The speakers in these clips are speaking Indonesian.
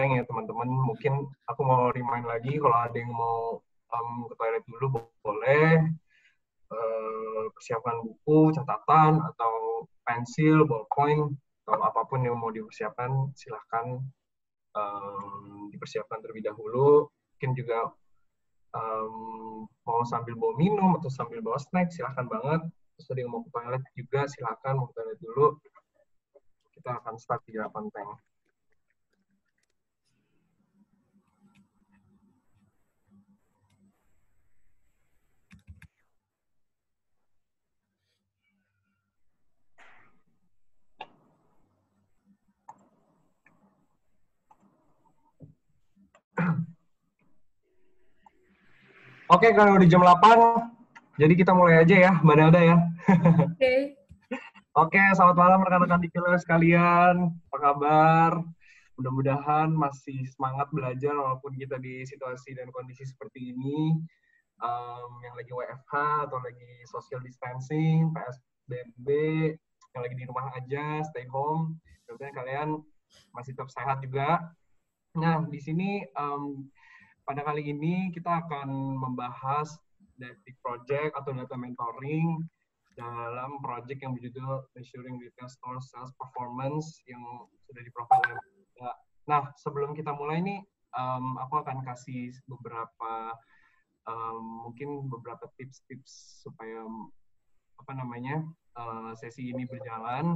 ya teman-teman. Mungkin aku mau remind lagi kalau ada yang mau ke toilet dulu boleh. Persiapkan buku, catatan, atau pensil, ballpoint, atau apapun yang mau dipersiapkan, silahkan dipersiapkan terlebih dahulu. Mungkin juga mau sambil bawa minum atau sambil bawa snack, silahkan banget. Terus ada yang mau ke toilet juga, silahkan mau ke toilet dulu. Kita akan start di 8 tank. Oke, kalau di jam 8, jadi kita mulai aja ya, Mbak Nelda ya. Oke. Oke, selamat malam rekan-rekan di kelas sekalian. Apa kabar? Mudah-mudahan masih semangat belajar walaupun kita di situasi dan kondisi seperti ini, yang lagi WFH atau lagi social distancing, PSBB, yang lagi di rumah aja, stay home. Mudah-mudahan kalian masih tetap sehat juga. Nah, di sini pada kali ini kita akan membahas data project atau data mentoring dalam project yang berjudul Measuring Retail Store Sales Performance yang sudah di-provide oleh Mbak. Nah, sebelum kita mulai nih, aku akan kasih beberapa mungkin beberapa tips-tips supaya sesi ini berjalan.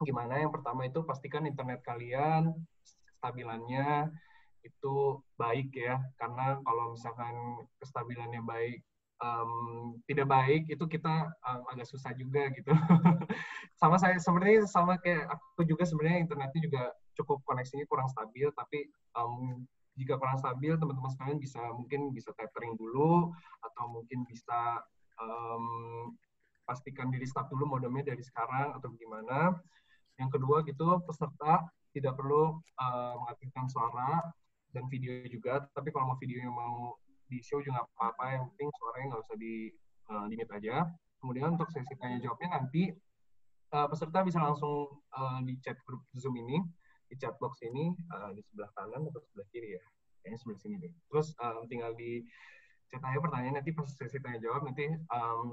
Gimana? Yang pertama itu pastikan internet kalian kestabilannya itu baik ya, karena kalau misalkan kestabilannya baik tidak baik itu kita agak susah juga gitu. Sebenarnya sama kayak aku juga, sebenarnya internetnya juga cukup koneksinya kurang stabil, tapi jika kurang stabil teman-teman sekalian mungkin bisa tethering dulu, atau mungkin bisa pastikan di restart dulu modemnya dari sekarang atau gimana. Yang kedua gitu, peserta tidak perlu mengaktifkan suara dan video juga, tapi kalau mau videonya mau di show juga nggak apa-apa, yang penting suaranya nggak usah di limit aja. Kemudian untuk sesi tanya jawabnya nanti peserta bisa langsung di chat grup Zoom ini, di chat box ini, di sebelah kanan atau sebelah kiri ya, kayaknya sebelah sini deh. Terus tinggal di chat aja pertanyaan, nanti pas sesi tanya jawab nanti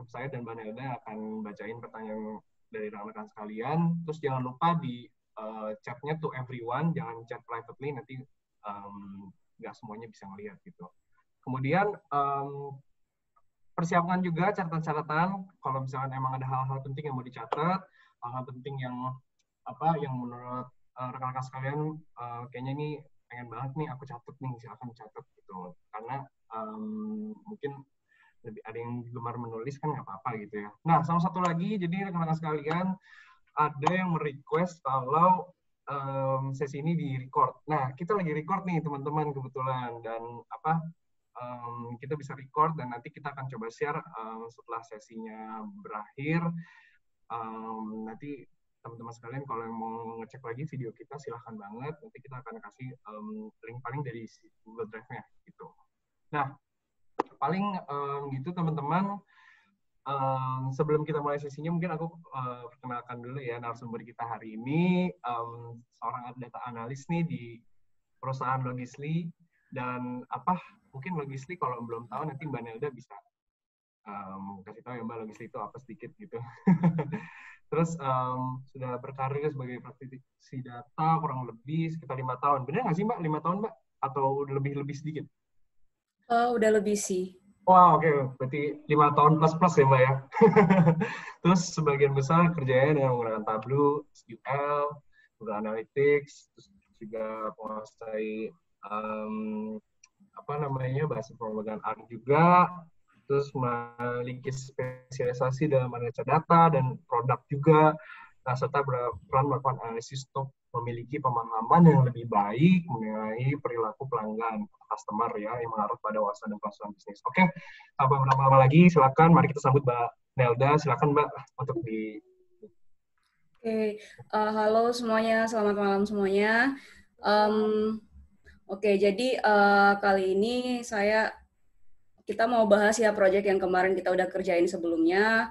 saya dan Mbak Nelda akan bacain pertanyaan dari rekan-rekan sekalian. Terus jangan lupa di chatnya to everyone, jangan chat privately, nanti nggak semuanya bisa ngelihat gitu. Kemudian persiapkan juga catatan-catatan kalau misalkan emang ada hal-hal penting yang mau dicatat, hal-hal penting yang menurut rekan-rekan sekalian kayaknya ini pengen banget nih aku catat nih, silakan catat gitu. Karena mungkin ada yang gemar menulis kan nggak apa-apa gitu ya. Nah, sama satu lagi, jadi rekan-rekan sekalian ada yang merequest kalau sesi ini di-record. Nah, kita lagi record nih teman-teman kebetulan, dan kita bisa record dan nanti kita akan coba share setelah sesinya berakhir. Nanti teman-teman sekalian kalau yang mau ngecek lagi video kita silahkan banget. Nanti kita akan kasih link paling dari Google Drive-nya gitu. Nah, paling gitu teman-teman. Sebelum kita mulai sesinya, mungkin aku perkenalkan dulu ya narasumber kita hari ini, seorang data analis nih di perusahaan Logisly. Dan mungkin Logisly kalau belum tahu nanti Mbak Nelda bisa kasih tahu ya Mbak, Logisly itu apa sedikit gitu. Terus sudah berkarir sebagai praktisi data kurang lebih sekitar 5 tahun. Benar nggak sih Mbak, 5 tahun Mbak? Atau lebih sedikit? Udah lebih sih. Wah, oke. Berarti 5 tahun plus ya Mbak ya. Terus sebagian besar kerjanya dengan menggunakan Tableau, SQL, Google Analytics, terus juga menguasai bahasa pemrograman R juga, terus memiliki spesialisasi dalam analisa data dan produk juga. Nah, serta berperan melakukan analisis untuk memiliki pemahaman yang lebih baik mengenai perilaku pelanggan customer ya, yang mengarah pada wawasan dan pelaksanaan bisnis. Oke, tanpa berlama-lama lagi, silakan mari kita sambut Mbak Nelda. Silakan Mbak untuk di. Oke, halo semuanya, selamat malam semuanya. Oke, jadi kali ini kita mau bahas ya proyek yang kemarin kita udah kerjain sebelumnya.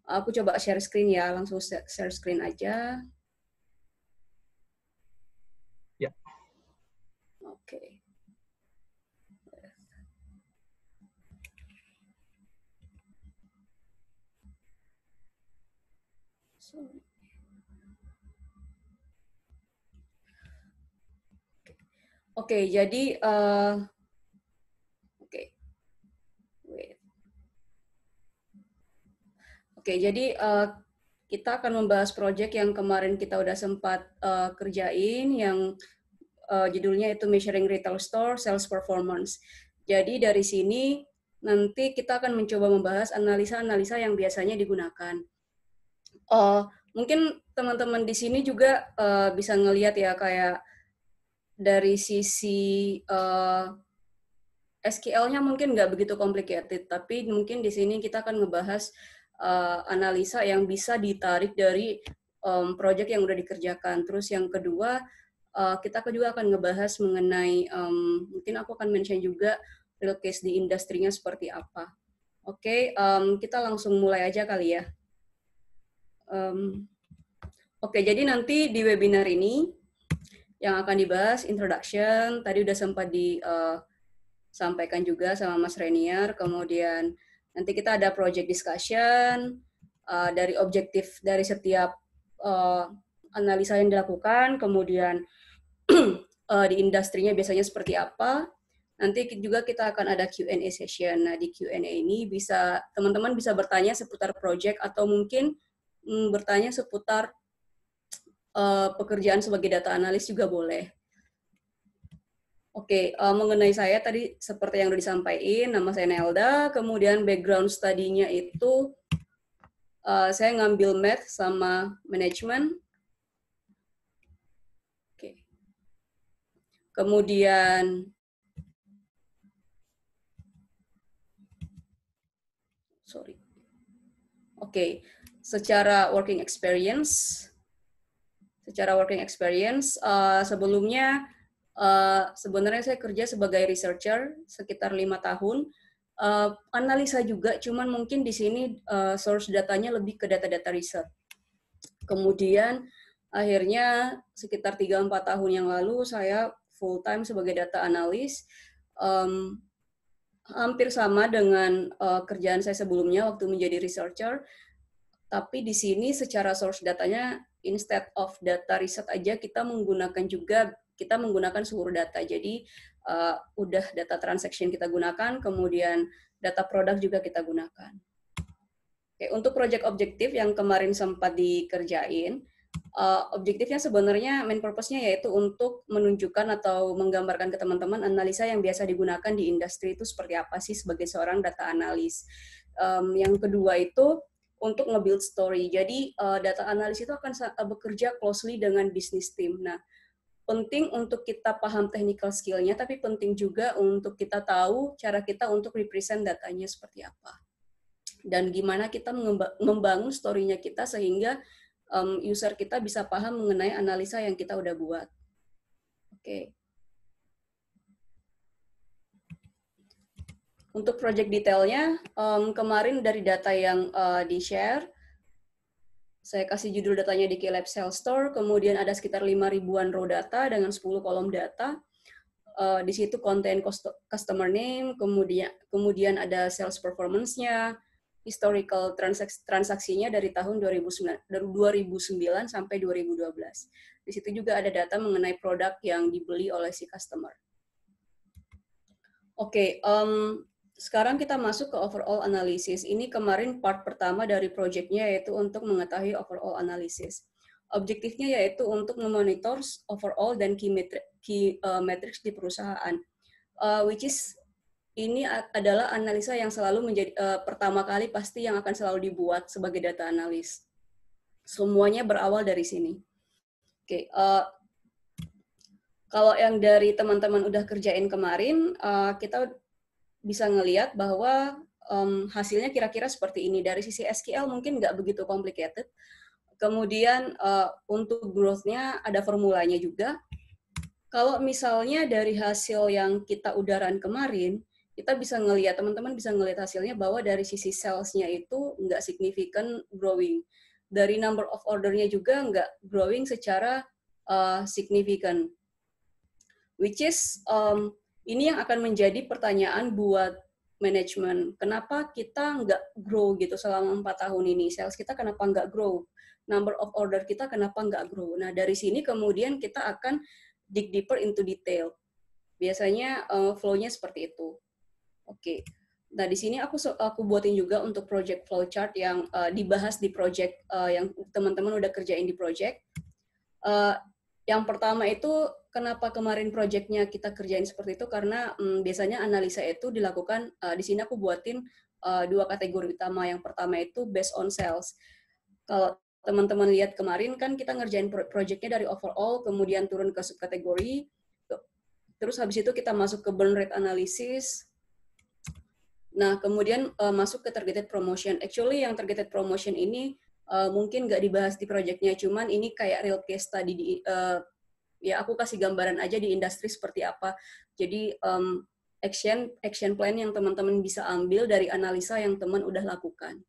Aku coba share screen ya, langsung share screen aja. Ya. Oke. Oke, jadi oke, wait. Oke, jadi kita akan membahas proyek yang kemarin kita udah sempat kerjain, yang judulnya itu Measuring Retail Store Sales Performance. Jadi dari sini nanti kita akan mencoba membahas analisa-analisa yang biasanya digunakan. Mungkin teman-teman di sini juga bisa ngelihat ya, kayak dari sisi SQL-nya mungkin nggak begitu complicated, tapi mungkin di sini kita akan ngebahas analisa yang bisa ditarik dari proyek yang udah dikerjakan. Terus yang kedua, kita juga akan ngebahas mengenai, mungkin aku akan mention juga real case di industrinya seperti apa. Oke, kita langsung mulai aja kali ya. Oke, jadi nanti di webinar ini yang akan dibahas introduction, tadi udah sempat disampaikan juga sama Mas Renier, kemudian nanti kita ada project discussion, dari objektif dari setiap analisa yang dilakukan, kemudian di industrinya biasanya seperti apa. Nanti juga kita akan ada Q&A session. Nah, di Q&A ini bisa teman-teman bisa bertanya seputar project atau mungkin bertanya seputar pekerjaan sebagai data analis juga boleh. Oke, mengenai saya tadi seperti yang udah disampaikan, nama saya Nelda, kemudian background study-nya itu saya ngambil math sama manajemen. Oke. Kemudian Oke, secara working experience, sebelumnya sebenarnya saya kerja sebagai researcher sekitar 5 tahun. Analisa juga, cuman mungkin di sini source datanya lebih ke data-data riset. Kemudian akhirnya sekitar 3-4 tahun yang lalu saya full time sebagai data analis. Hampir sama dengan kerjaan saya sebelumnya waktu menjadi researcher, tapi di sini secara source datanya instead of data riset aja kita menggunakan seluruh data. Jadi udah data transaction kita gunakan, kemudian data produk juga kita gunakan. Oke, untuk project objektif yang kemarin sempat dikerjain, objektifnya sebenarnya main purpose-nya yaitu untuk menunjukkan atau menggambarkan ke teman-teman analisa yang biasa digunakan di industri itu seperti apa sih sebagai seorang data analis. Yang kedua itu untuk nge-build story. Jadi data analis itu akan bekerja closely dengan business team. Nah, penting untuk kita paham technical skill-nya, tapi penting juga untuk kita tahu cara kita untuk represent datanya seperti apa. Dan gimana kita membangun story-nya kita sehingga user kita bisa paham mengenai analisa yang kita udah buat. Oke. Untuk project detailnya, kemarin dari data yang di-share, saya kasih judul datanya di Keylab Sales Store, kemudian ada sekitar 5.000-an row data dengan 10 kolom data. Di situ konten customer name, kemudian ada sales performance-nya, historical transaksinya dari tahun 2009 sampai 2012. Di situ juga ada data mengenai produk yang dibeli oleh si customer. Oke, sekarang kita masuk ke overall analysis. Ini kemarin part pertama dari project-nya yaitu untuk mengetahui overall analysis. Objektifnya yaitu untuk memonitor overall dan key metrics di perusahaan, which is ini adalah analisa yang selalu menjadi pertama kali pasti yang akan selalu dibuat sebagai data analis. Semuanya berawal dari sini. Oke, kalau yang dari teman-teman udah kerjain kemarin, kita bisa ngelihat bahwa hasilnya kira-kira seperti ini. Dari sisi SQL mungkin nggak begitu complicated. Kemudian untuk growth-nya ada formulanya juga. Kalau misalnya dari hasil yang kita udah run kemarin, kita bisa ngelihat, teman-teman bisa ngelihat hasilnya bahwa dari sisi sales-nya itu nggak signifikan growing. Dari number of order-nya juga nggak growing secara signifikan. which is ini yang akan menjadi pertanyaan buat manajemen. Kenapa kita nggak grow gitu selama 4 tahun ini? Sales kita kenapa nggak grow? Number of order kita kenapa nggak grow? Nah, dari sini kemudian kita akan dig deeper into detail. Biasanya flow-nya seperti itu. Oke. Nah, di sini aku buatin juga untuk project flow chart yang dibahas di project yang teman-teman udah kerjain di project. Yang pertama itu kenapa kemarin projectnya kita kerjain seperti itu karena biasanya analisa itu dilakukan di sini aku buatin 2 kategori utama. Yang pertama itu based on sales. Kalau teman-teman lihat kemarin kan kita ngerjain projectnya dari overall, kemudian turun ke subkategori, terus habis itu kita masuk ke burn rate analysis. Nah, kemudian masuk ke targeted promotion. Actually yang targeted promotion ini mungkin nggak dibahas di projectnya, cuman ini kayak real case tadi ya aku kasih gambaran aja di industri seperti apa. Jadi action plan yang teman-teman bisa ambil dari analisa yang teman udah lakukan.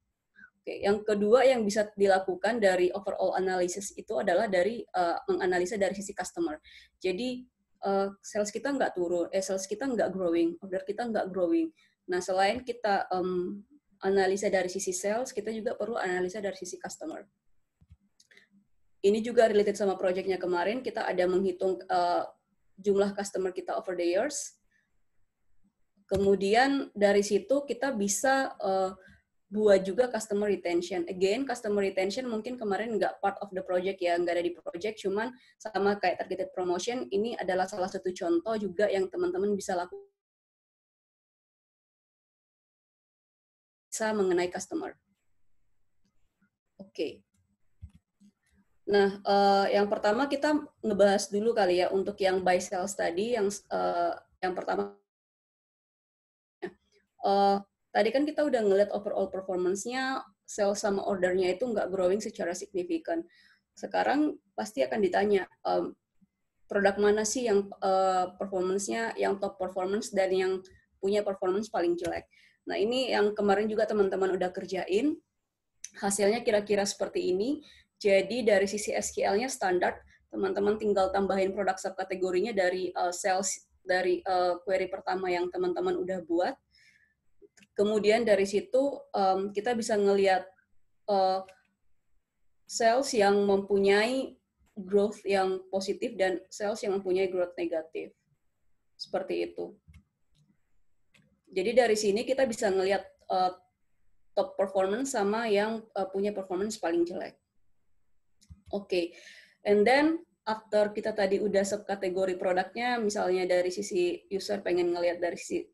Oke, yang kedua yang bisa dilakukan dari overall analysis itu adalah dari menganalisa dari sisi customer. Jadi sales kita nggak turun, sales kita nggak growing, order kita nggak growing. Nah, selain kita analisa dari sisi sales, kita juga perlu analisa dari sisi customer. Ini juga related sama projectnya kemarin, kita ada menghitung jumlah customer kita over the years. Kemudian dari situ kita bisa buat juga customer retention. Again, customer retention mungkin kemarin nggak part of the project ya, nggak ada di project, cuman sama kayak targeted promotion, ini adalah salah satu contoh juga yang teman-teman bisa lakukan bisa mengenai customer. Oke. Nah, yang pertama kita ngebahas dulu kali ya untuk yang buy sales tadi, yang pertama. Tadi kan kita udah ngeliat overall performance-nya, sales sama ordernya itu nggak growing secara signifikan. Sekarang pasti akan ditanya, produk mana sih yang performance-nya, yang top performance dan yang punya performance paling jelek. Nah, ini yang kemarin juga teman-teman udah kerjain. Hasilnya kira-kira seperti ini. Jadi dari sisi SQL-nya standar, teman-teman tinggal tambahin produk subkategorinya dari sales, dari query pertama yang teman-teman udah buat. Kemudian dari situ kita bisa ngelihat sales yang mempunyai growth yang positif dan sales yang mempunyai growth negatif. Seperti itu. Jadi dari sini kita bisa ngelihat top performance sama yang punya performance paling jelek. Oke. And then after kita tadi udah subkategori produknya, misalnya dari sisi user pengen ngelihat dari sisi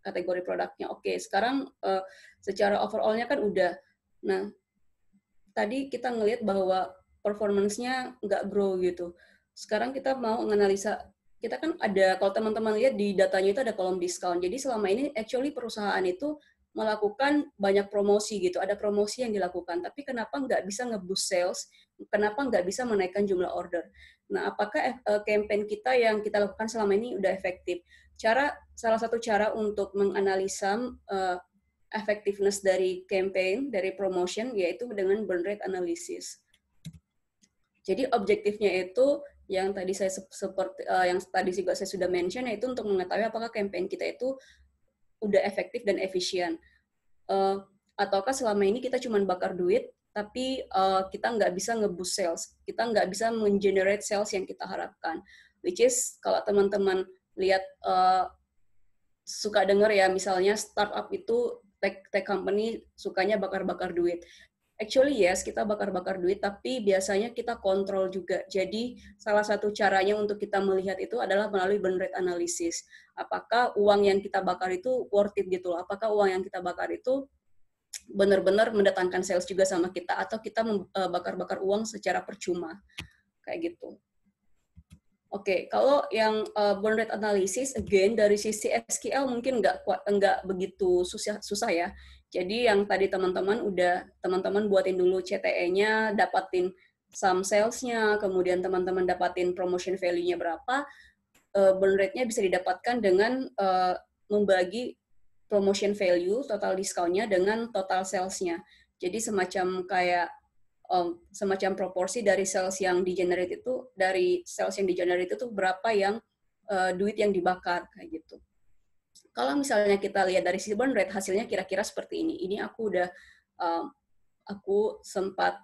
kategori produknya. Oke, sekarang secara overall-nya kan udah. Nah, tadi kita ngelihat bahwa performance-nya nggak grow gitu. Sekarang kita mau menganalisa, kita kan ada, kalau teman-teman lihat di datanya itu ada kolom diskon. Jadi selama ini actually perusahaan itu melakukan banyak promosi gitu, ada promosi yang dilakukan. Tapi kenapa nggak bisa nge-boost sales? Kenapa nggak bisa menaikkan jumlah order? Nah, apakah campaign kita yang kita lakukan selama ini udah efektif? Salah satu cara untuk menganalisa effectiveness dari campaign, dari promotion, yaitu dengan burn rate analysis. Jadi objektifnya itu yang tadi saya yang tadi juga saya sudah mention, yaitu untuk mengetahui apakah campaign kita itu udah efektif dan efisien. Ataukah selama ini kita cuma bakar duit, tapi kita nggak bisa nge-boost sales, kita nggak bisa men-generate sales yang kita harapkan. Which is, kalau teman-teman lihat, suka dengar ya, misalnya startup itu, tech company sukanya bakar-bakar duit. Actually yes, kita bakar-bakar duit, tapi biasanya kita kontrol juga. Jadi salah satu caranya untuk kita melihat itu adalah melalui burn rate analysis. Apakah uang yang kita bakar itu worth it gitu loh? Apakah uang yang kita bakar itu benar-benar mendatangkan sales juga sama kita, atau kita bakar-bakar uang secara percuma? Kayak gitu. Oke, kalau yang burn rate analysis, again dari sisi SQL mungkin nggak begitu susah ya. Jadi yang tadi teman-teman buatin dulu CTE-nya, dapatin sum sales-nya, kemudian teman-teman dapatin promotion value-nya berapa, burn rate-nya bisa didapatkan dengan membagi promotion value, total discount-nya dengan total sales-nya. Jadi semacam kayak semacam proporsi dari sales yang di-generate itu, dari sales yang di-generate itu berapa yang duit yang dibakar kayak gitu. Kalau misalnya kita lihat dari sisi burn rate, hasilnya kira-kira seperti ini. Ini aku sempat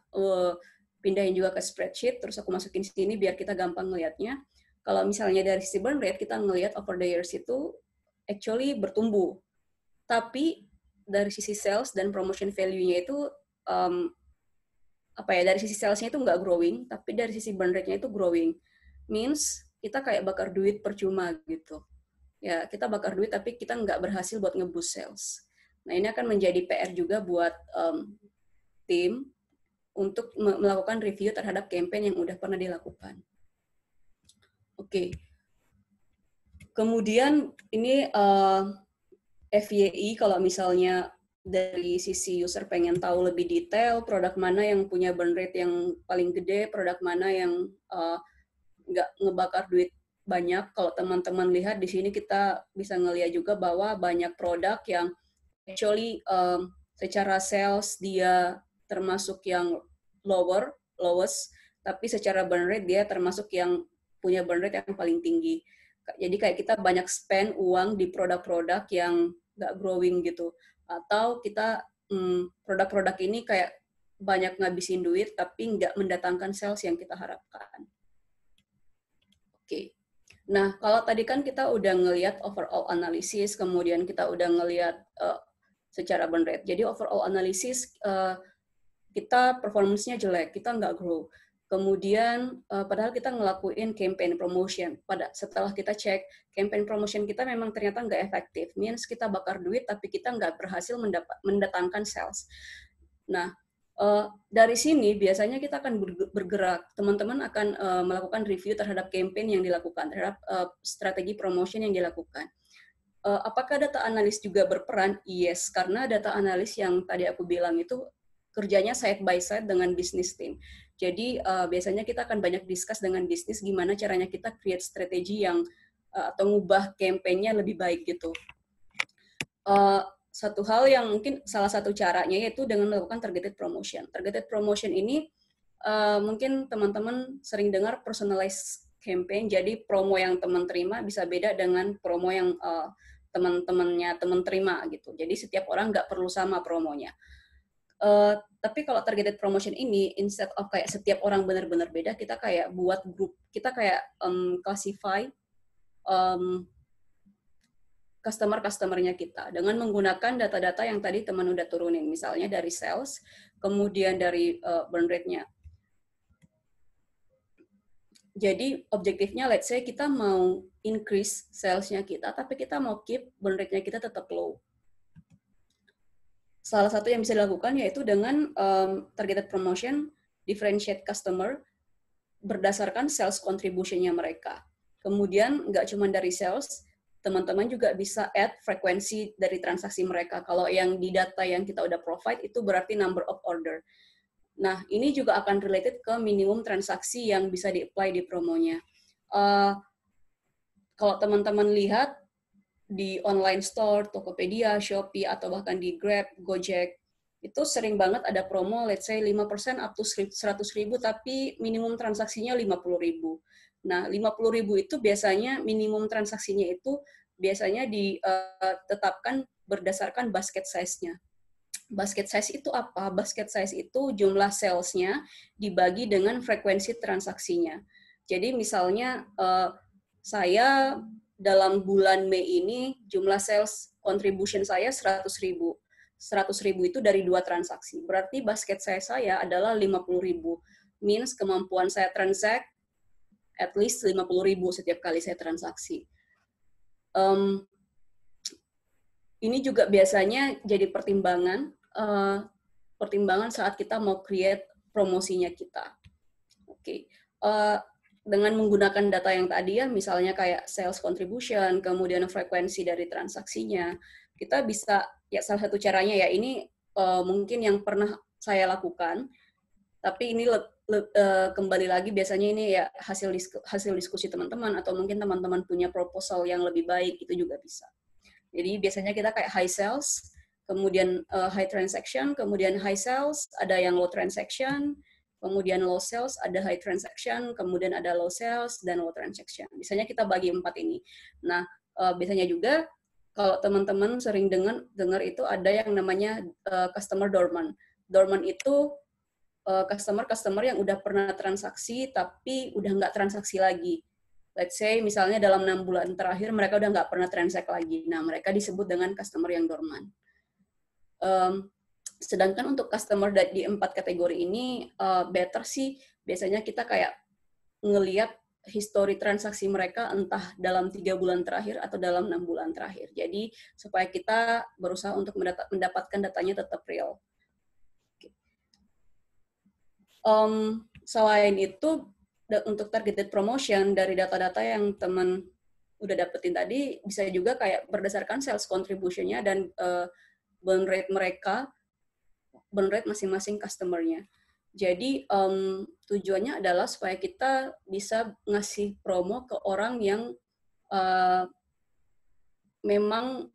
pindahin juga ke spreadsheet, terus aku masukin sini biar kita gampang ngelihatnya. Kalau misalnya dari sisi burn rate, kita ngelihat over the years itu actually bertumbuh. Tapi dari sisi sales dan promotion value-nya itu dari sisi salesnya itu nggak growing, tapi dari sisi burn rate-nya itu growing. Means kita kayak bakar duit percuma gitu. Ya, kita bakar duit tapi kita nggak berhasil buat nge-boost sales. Nah, ini akan menjadi PR juga buat tim untuk melakukan review terhadap campaign yang udah pernah dilakukan. Oke. Kemudian ini FYI kalau misalnya dari sisi user pengen tahu lebih detail produk mana yang punya burn rate yang paling gede, produk mana yang nggak ngebakar duit banyak. Kalau teman-teman lihat di sini kita bisa ngelihat juga bahwa banyak produk yang actually secara sales dia termasuk yang lowest, tapi secara burn rate dia termasuk yang punya burn rate yang paling tinggi. Jadi kayak kita banyak spend uang di produk-produk yang nggak growing gitu. Atau kita produk-produk ini kayak banyak ngabisin duit tapi nggak mendatangkan sales yang kita harapkan. Oke. Nah, kalau tadi kan kita udah ngelihat overall analysis, kemudian kita udah ngelihat secara burn rate. Jadi overall analysis kita performance-nya jelek, kita nggak grow. Kemudian padahal kita ngelakuin campaign promotion. Setelah kita cek campaign promotion kita memang ternyata nggak efektif. Means kita bakar duit tapi kita nggak berhasil mendatangkan sales. Nah, dari sini biasanya kita akan bergerak. Teman-teman akan melakukan review terhadap campaign yang dilakukan, terhadap strategi promotion yang dilakukan. Apakah data analis juga berperan? Yes, karena data analis yang tadi aku bilang itu kerjanya side by side dengan bisnis team. Jadi biasanya kita akan banyak discuss dengan bisnis gimana caranya kita create strategi yang atau ngubah campaign-nya lebih baik gitu. Satu hal yang mungkin salah satu caranya yaitu dengan melakukan targeted promotion. Targeted promotion ini mungkin teman-teman sering dengar personalized campaign. Jadi promo yang teman terima bisa beda dengan promo yang teman-temannya teman terima gitu. Jadi setiap orang nggak perlu sama promonya. Tapi kalau targeted promotion ini, instead of kayak setiap orang benar-benar beda, kita kayak buat grup, kita kayak classify customer-customernya kita dengan menggunakan data-data yang tadi teman udah turunin, misalnya dari sales, kemudian dari burn rate-nya. Jadi objektifnya, let's say kita mau increase sales-nya kita, tapi kita mau keep burn rate-nya kita tetap low. Salah satu yang bisa dilakukan yaitu dengan targeted promotion, differentiate customer berdasarkan sales contribution-nya mereka. Kemudian nggak cuma dari sales, teman-teman juga bisa add frekuensi dari transaksi mereka. Kalau yang di data yang kita udah provide itu berarti number of order. Nah, ini juga akan related ke minimum transaksi yang bisa di-apply di promonya. Kalau teman-teman lihat, di online store, Tokopedia, Shopee, atau bahkan di Grab, Gojek, itu sering banget ada promo, let's say 5% up to 100.000, tapi minimum transaksinya 50.000. Nah, 50.000 itu biasanya minimum transaksinya itu biasanya ditetapkan berdasarkan basket size-nya. Basket size itu apa? Basket size itu jumlah sales-nya dibagi dengan frekuensi transaksinya. Jadi misalnya saya dalam bulan Mei ini jumlah sales contribution saya 100.000. 100.000 itu dari 2 transaksi. Berarti basket saya adalah 50.000. Means kemampuan saya transact at least 50.000 setiap kali saya transaksi. Ini juga biasanya jadi pertimbangan saat kita mau create promosinya kita. Oke. Dengan menggunakan data yang tadi ya, misalnya kayak sales contribution, kemudian frekuensi dari transaksinya, kita bisa, ya salah satu caranya ya, ini mungkin yang pernah saya lakukan, tapi ini kembali lagi biasanya ini ya hasil diskusi teman-teman, atau mungkin teman-teman punya proposal yang lebih baik, itu juga bisa. Jadi biasanya kita kayak high sales, kemudian high transaction, kemudian high sales, ada yang low transaction, kemudian low sales, ada high transaction, kemudian ada low sales, dan low transaction. Biasanya kita bagi 4 ini. Nah, biasanya juga kalau teman-teman sering dengar itu ada yang namanya customer dormant. Dormant itu customer yang udah pernah transaksi tapi udah nggak transaksi lagi. Let's say misalnya dalam 6 bulan terakhir mereka udah nggak pernah transaksi lagi. Nah, mereka disebut dengan customer yang dormant. Sedangkan untuk customer di 4 kategori ini better sih biasanya kita kayak ngelihat histori transaksi mereka entah dalam 3 bulan terakhir atau dalam 6 bulan terakhir. Jadi supaya kita berusaha untuk mendapatkan datanya tetap real. Selain itu, untuk targeted promotion dari data-data yang teman udah dapetin tadi, bisa juga kayak berdasarkan sales contribution-nya dan burn rate mereka, burn rate masing-masing customer-nya. Jadi tujuannya adalah supaya kita bisa ngasih promo ke orang yang memang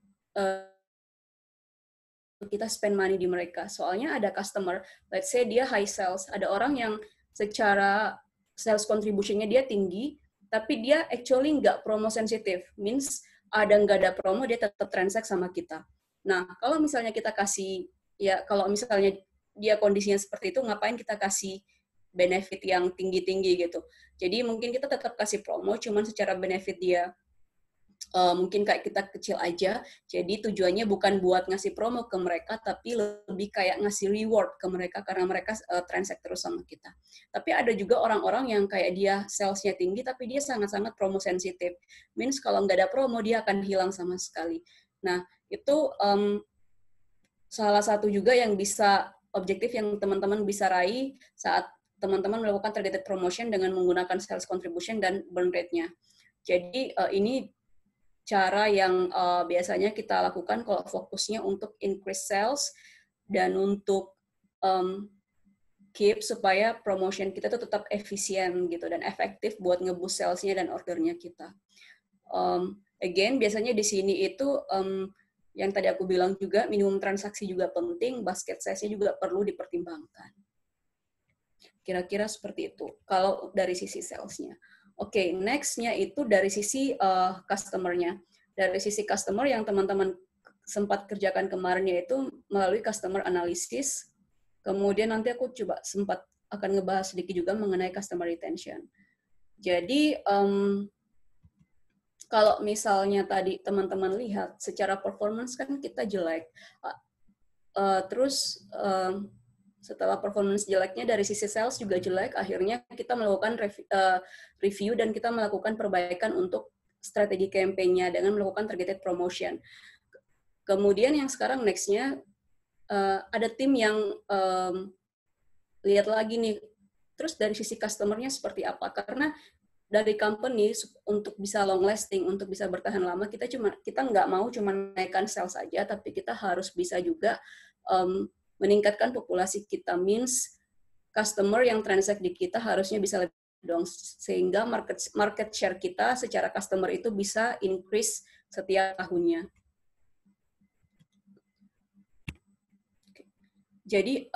kita spend money di mereka. Soalnya ada customer, let's say dia high sales, ada orang yang secara sales contribution-nya dia tinggi, tapi dia actually nggak promo sensitif. Means nggak ada promo, dia tetap transact sama kita. Nah, kalau misalnya kita kasih, ya kalau misalnya dia kondisinya seperti itu, ngapain kita kasih benefit yang tinggi-tinggi gitu. Jadi mungkin kita tetap kasih promo, cuman secara benefit dia mungkin kayak kita kecil aja, jadi tujuannya bukan buat ngasih promo ke mereka, tapi lebih kayak ngasih reward ke mereka karena mereka transact terus sama kita. Tapi ada juga orang-orang yang kayak dia salesnya tinggi, tapi dia sangat-sangat promo sensitif. Means kalau nggak ada promo, dia akan hilang sama sekali. Nah, itu salah satu juga yang bisa, objektif yang teman-teman bisa raih saat teman-teman melakukan targeted promotion dengan menggunakan sales contribution dan burn rate-nya. Jadi ini cara yang biasanya kita lakukan kalau fokusnya untuk increase sales dan untuk keep supaya promotion kita tuh tetap efisien gitu dan efektif buat nge-boost sales-nya dan ordernya kita. Again, biasanya di sini itu yang tadi aku bilang juga, minimum transaksi juga penting, basket size-nya juga perlu dipertimbangkan. Kira-kira seperti itu, kalau dari sisi sales-nya. Oke, next-nya itu dari sisi customer-nya. Dari sisi customer yang teman-teman sempat kerjakan kemarin yaitu melalui customer analysis. Kemudian nanti aku coba sempat akan ngebahas sedikit juga mengenai customer retention. Jadi, kalau misalnya tadi teman-teman lihat, secara performance kan kita jelek. Terus, setelah performance jeleknya dari sisi sales juga jelek, akhirnya kita melakukan review dan kita melakukan perbaikan untuk strategi campaign-nya dengan melakukan targeted promotion. Kemudian yang sekarang next-nya, ada tim yang lihat lagi nih, terus dari sisi customer-nya seperti apa. Karena dari company untuk bisa long lasting, untuk bisa bertahan lama, kita nggak mau cuma naikkan sales saja, tapi kita harus bisa juga meningkatkan populasi kita, means customer yang transact di kita harusnya bisa lebih dong, sehingga market share kita secara customer itu bisa increase setiap tahunnya. Jadi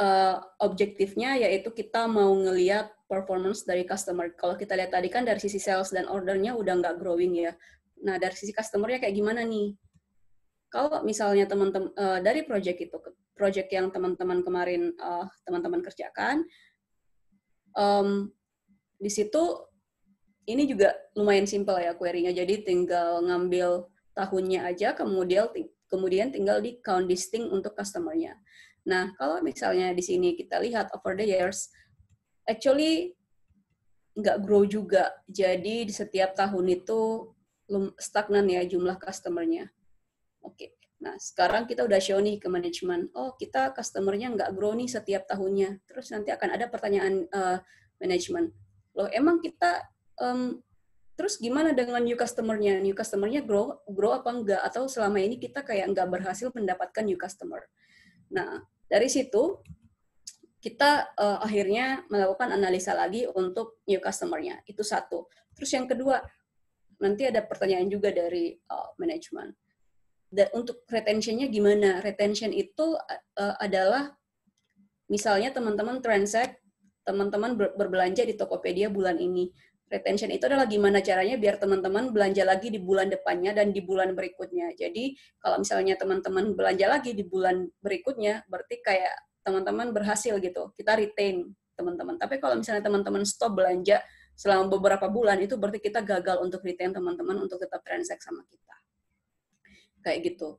objektifnya yaitu kita mau ngelihat performance dari customer. Kalau kita lihat tadi kan dari sisi sales dan ordernya udah nggak growing ya. Nah, dari sisi customernya kayak gimana nih? Kalau misalnya teman-teman dari project yang teman-teman kemarin teman-teman kerjakan, di situ ini juga lumayan simple ya query-nya. Jadi tinggal ngambil tahunnya aja, kemudian tinggal di count distinct untuk customer-nya. Nah, kalau misalnya di sini kita lihat over the years, actually nggak grow juga. Jadi di setiap tahun itu stagnan ya jumlah customer-nya. Oke, nah sekarang kita udah show nih ke manajemen, oh kita customer-nya nggak grow nih setiap tahunnya. Terus nanti akan ada pertanyaan manajemen, loh emang kita terus gimana dengan new customer-nya? New customer-nya grow apa enggak? Atau selama ini kita kayak nggak berhasil mendapatkan new customer. Nah, dari situ kita akhirnya melakukan analisa lagi untuk new customer-nya. Itu satu. Terus yang kedua, nanti ada pertanyaan juga dari manajemen. Dan untuk retention-nya gimana? Retention itu adalah misalnya teman-teman transact teman-teman berbelanja di Tokopedia bulan ini. Retention itu adalah gimana caranya biar teman-teman belanja lagi di bulan depannya dan di bulan berikutnya. Jadi kalau misalnya teman-teman belanja lagi di bulan berikutnya, berarti kayak teman-teman berhasil gitu. Kita retain teman-teman. Tapi kalau misalnya teman-teman stop belanja selama beberapa bulan, itu berarti kita gagal untuk retain teman-teman untuk tetap transaksi sama kita. Kayak gitu.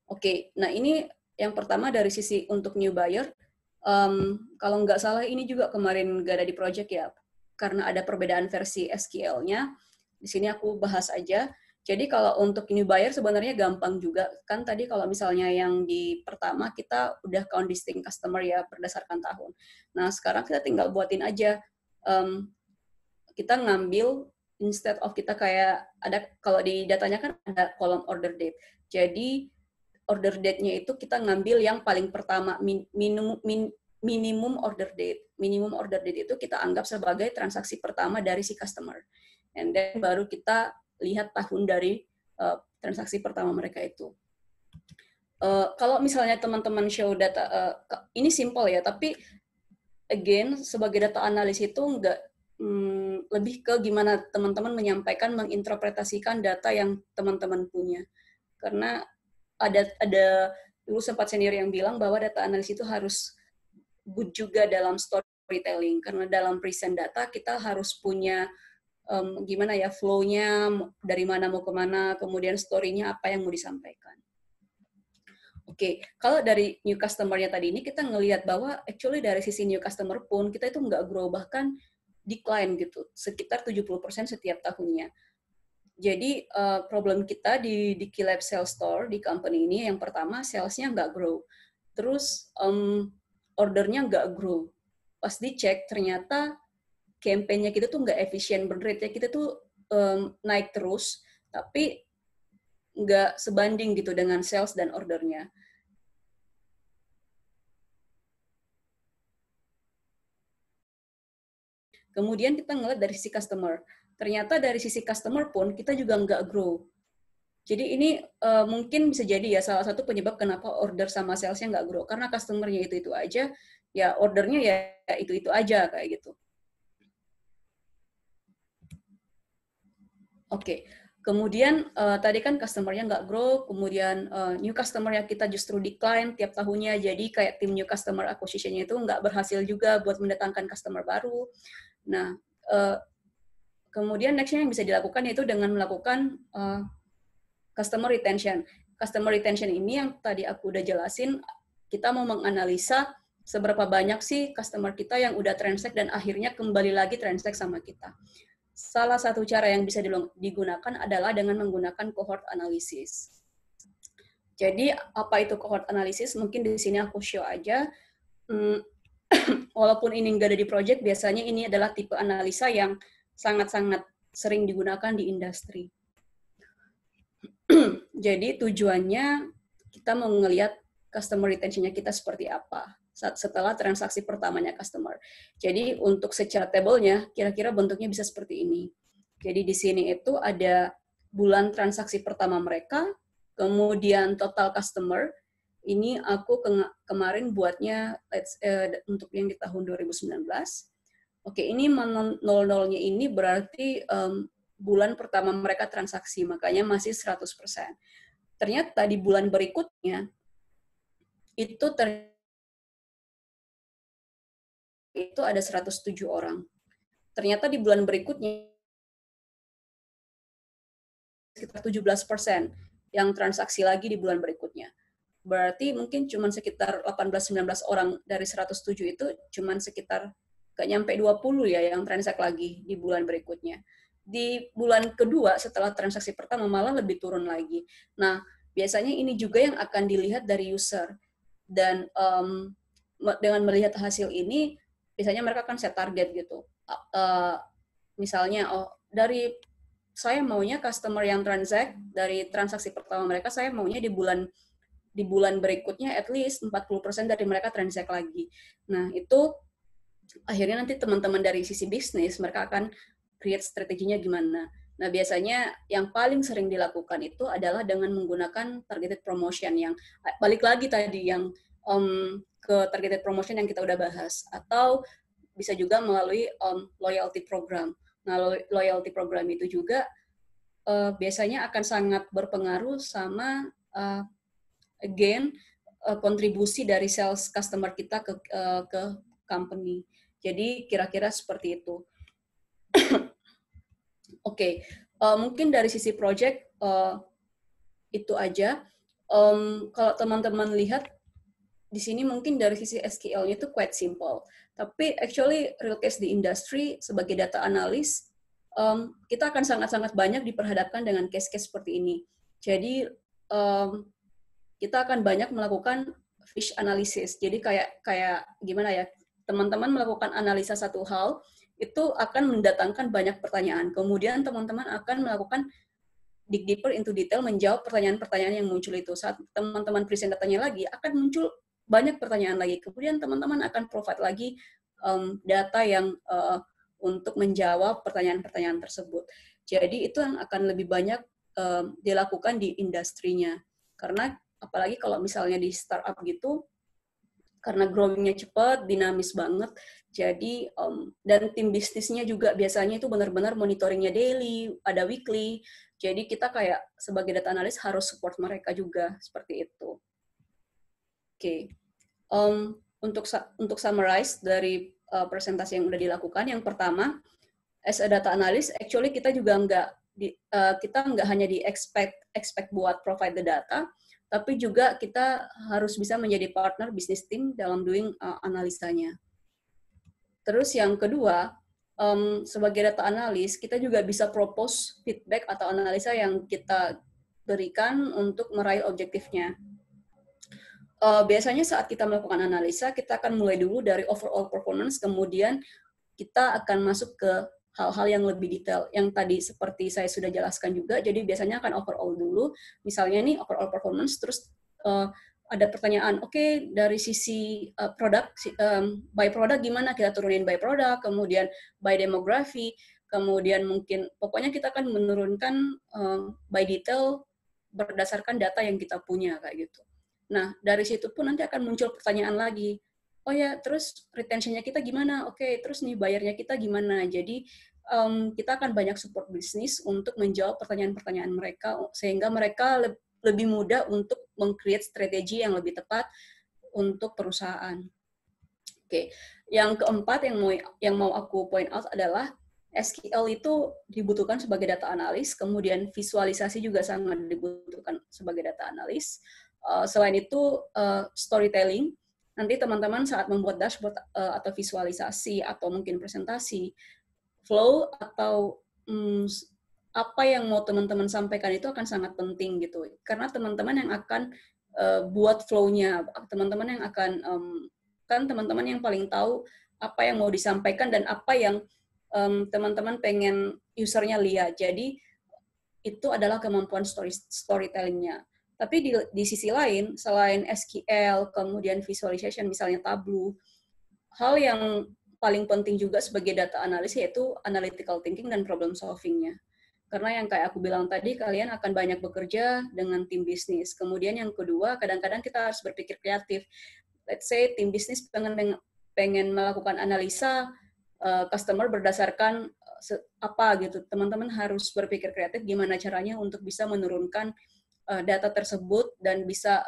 Oke, nah ini yang pertama dari sisi untuk new buyer. Kalau nggak salah ini juga kemarin nggak ada di project ya, karena ada perbedaan versi SQL-nya. Di sini aku bahas aja. Jadi kalau untuk new buyer sebenarnya gampang juga. Kan tadi kalau misalnya yang di pertama kita udah count distinct customer ya berdasarkan tahun. Nah sekarang kita tinggal buatin aja. Kita ngambil instead of kita kayak ada, kalau di datanya kan ada kolom order date. Jadi order date-nya itu kita ngambil yang paling pertama, minimum order date. Minimum order date itu kita anggap sebagai transaksi pertama dari si customer. And then baru kita lihat tahun dari transaksi pertama mereka itu. Kalau misalnya teman-teman show data, ini simple ya, tapi again, sebagai data analis itu lebih ke gimana teman-teman menyampaikan, menginterpretasikan data yang teman-teman punya. Karena ada dulu sempat senior yang bilang bahwa data analis itu harus good juga dalam storytelling, karena dalam present data kita harus punya gimana ya flow-nya, dari mana mau kemana, kemudian story-nya apa yang mau disampaikan. Oke, kalau dari new customer-nya tadi ini kita ngelihat bahwa actually dari sisi new customer pun kita itu nggak grow, bahkan decline gitu, sekitar 70% setiap tahunnya. Jadi problem kita di Keylab Sales Store di company ini yang pertama salesnya nggak grow, terus ordernya nggak grow. Pas dicek ternyata campaign-nya kita tuh nggak efisien, burn rate-nya kita tuh naik terus, tapi nggak sebanding gitu dengan sales dan ordernya. Kemudian kita ngeliat dari sisi customer. Ternyata dari sisi customer pun kita juga nggak grow. Jadi ini mungkin bisa jadi ya salah satu penyebab kenapa order sama salesnya nggak grow. Karena customer-nya itu aja, ya ordernya ya itu aja kayak gitu. Oke, kemudian tadi kan customer-nya nggak grow, kemudian new customer-nya kita justru decline tiap tahunnya. Jadi kayak tim new customer acquisition-nya itu nggak berhasil juga buat mendatangkan customer baru. Nah, kemudian next-nya yang bisa dilakukan yaitu dengan melakukan customer retention. Customer retention ini yang tadi aku udah jelasin, kita mau menganalisa seberapa banyak sih customer kita yang udah transact dan akhirnya kembali lagi transact sama kita. Salah satu cara yang bisa digunakan adalah dengan menggunakan cohort analysis. Jadi apa itu cohort analysis? Mungkin di sini aku show aja. Walaupun ini nggak ada di project, biasanya ini adalah tipe analisa yang sangat-sangat sering digunakan di industri. Jadi tujuannya kita mau ngelihat customer retention-nya kita seperti apa setelah transaksi pertamanya customer. Jadi untuk secara table-nya, kira-kira bentuknya bisa seperti ini. Jadi di sini itu ada bulan transaksi pertama mereka, kemudian total customer. Ini aku kemarin buatnya untuk yang di tahun 2019. Oke, ini 00-nya ini berarti bulan pertama mereka transaksi, makanya masih 100%. Ternyata di bulan berikutnya, itu ada 107 orang. Ternyata di bulan berikutnya, sekitar 17% yang transaksi lagi di bulan berikutnya. Berarti mungkin cuma sekitar 18-19 orang dari 107 itu cuma sekitar nggak nyampe 20 ya yang transaksi lagi di bulan berikutnya. Di bulan kedua setelah transaksi pertama malah lebih turun lagi. Nah, biasanya ini juga yang akan dilihat dari user. Dan dengan melihat hasil ini, biasanya mereka akan set target gitu. Misalnya, dari saya maunya customer yang transact, dari transaksi pertama mereka, saya maunya di bulan berikutnya at least 40% dari mereka transact lagi. Nah, itu akhirnya nanti teman-teman dari sisi bisnis, mereka akan create strateginya gimana. Nah, biasanya yang paling sering dilakukan itu adalah dengan menggunakan targeted promotion yang, balik lagi tadi, yang ke targeted promotion yang kita udah bahas. Atau bisa juga melalui loyalty program. Nah, loyalty program itu juga biasanya akan sangat berpengaruh sama again kontribusi dari sales customer kita ke company. Jadi kira-kira seperti itu. Oke, mungkin dari sisi project itu aja. Kalau teman-teman lihat di sini mungkin dari sisi SQL-nya itu quite simple. Tapi actually real case di industri sebagai data analis, kita akan sangat-sangat banyak diperhadapkan dengan case-case seperti ini. Jadi kita akan banyak melakukan fish analysis. Jadi kayak gimana ya? Teman-teman melakukan analisa satu hal itu akan mendatangkan banyak pertanyaan. Kemudian teman-teman akan melakukan dig deeper into detail menjawab pertanyaan-pertanyaan yang muncul itu. Saat teman-teman present datanya lagi akan muncul banyak pertanyaan lagi. Kemudian teman-teman akan provide lagi data yang untuk menjawab pertanyaan-pertanyaan tersebut. Jadi itu yang akan lebih banyak dilakukan di industrinya. Karena apalagi kalau misalnya di startup gitu, karena growing-nya cepat, dinamis banget, jadi dan tim bisnisnya juga biasanya itu benar-benar monitoringnya daily, ada weekly, jadi kita kayak sebagai data analis harus support mereka juga, seperti itu. Oke. Untuk summarize dari presentasi yang udah dilakukan, yang pertama, as a data analyst, actually kita juga nggak hanya di expect buat provide the data, tapi juga kita harus bisa menjadi partner bisnis tim dalam doing analisanya. Terus yang kedua, sebagai data analis, kita juga bisa propose feedback atau analisa yang kita berikan untuk meraih objektifnya. Biasanya saat kita melakukan analisa, kita akan mulai dulu dari overall performance, kemudian kita akan masuk ke hal-hal yang lebih detail. Yang tadi seperti saya sudah jelaskan juga, jadi biasanya akan overall dulu. Misalnya nih overall performance, terus ada pertanyaan, oke, dari sisi produk, by product gimana kita turunin by product, kemudian by demografi, kemudian mungkin pokoknya kita akan menurunkan by detail berdasarkan data yang kita punya kayak gitu. Nah, dari situ pun nanti akan muncul pertanyaan lagi. Oh ya, terus retention-nya kita gimana? Oke, terus nih bayarnya kita gimana? Jadi kita akan banyak support bisnis untuk menjawab pertanyaan-pertanyaan mereka sehingga mereka lebih mudah untuk meng-create strategi yang lebih tepat untuk perusahaan. Oke, yang keempat yang mau aku point out adalah SQL itu dibutuhkan sebagai data analis, kemudian visualisasi juga sangat dibutuhkan sebagai data analis. Selain itu storytelling. Nanti teman-teman saat membuat dashboard atau visualisasi atau mungkin presentasi, flow atau apa yang mau teman-teman sampaikan itu akan sangat penting gitu. Karena teman-teman yang akan buat flow-nya, teman-teman yang akan kan teman-teman yang paling tahu apa yang mau disampaikan dan apa yang teman-teman pengen usernya lihat. Jadi itu adalah kemampuan storytelling-nya. Tapi di sisi lain, selain SQL, kemudian visualization, misalnya Tableau, hal yang paling penting juga sebagai data analis yaitu analytical thinking dan problem solving-nya. Karena yang kayak aku bilang tadi, kalian akan banyak bekerja dengan tim bisnis. Kemudian yang kedua, kadang-kadang kita harus berpikir kreatif. Let's say tim bisnis pengen melakukan analisa customer berdasarkan apa gitu. Teman-teman harus berpikir kreatif gimana caranya untuk bisa menurunkan data tersebut dan bisa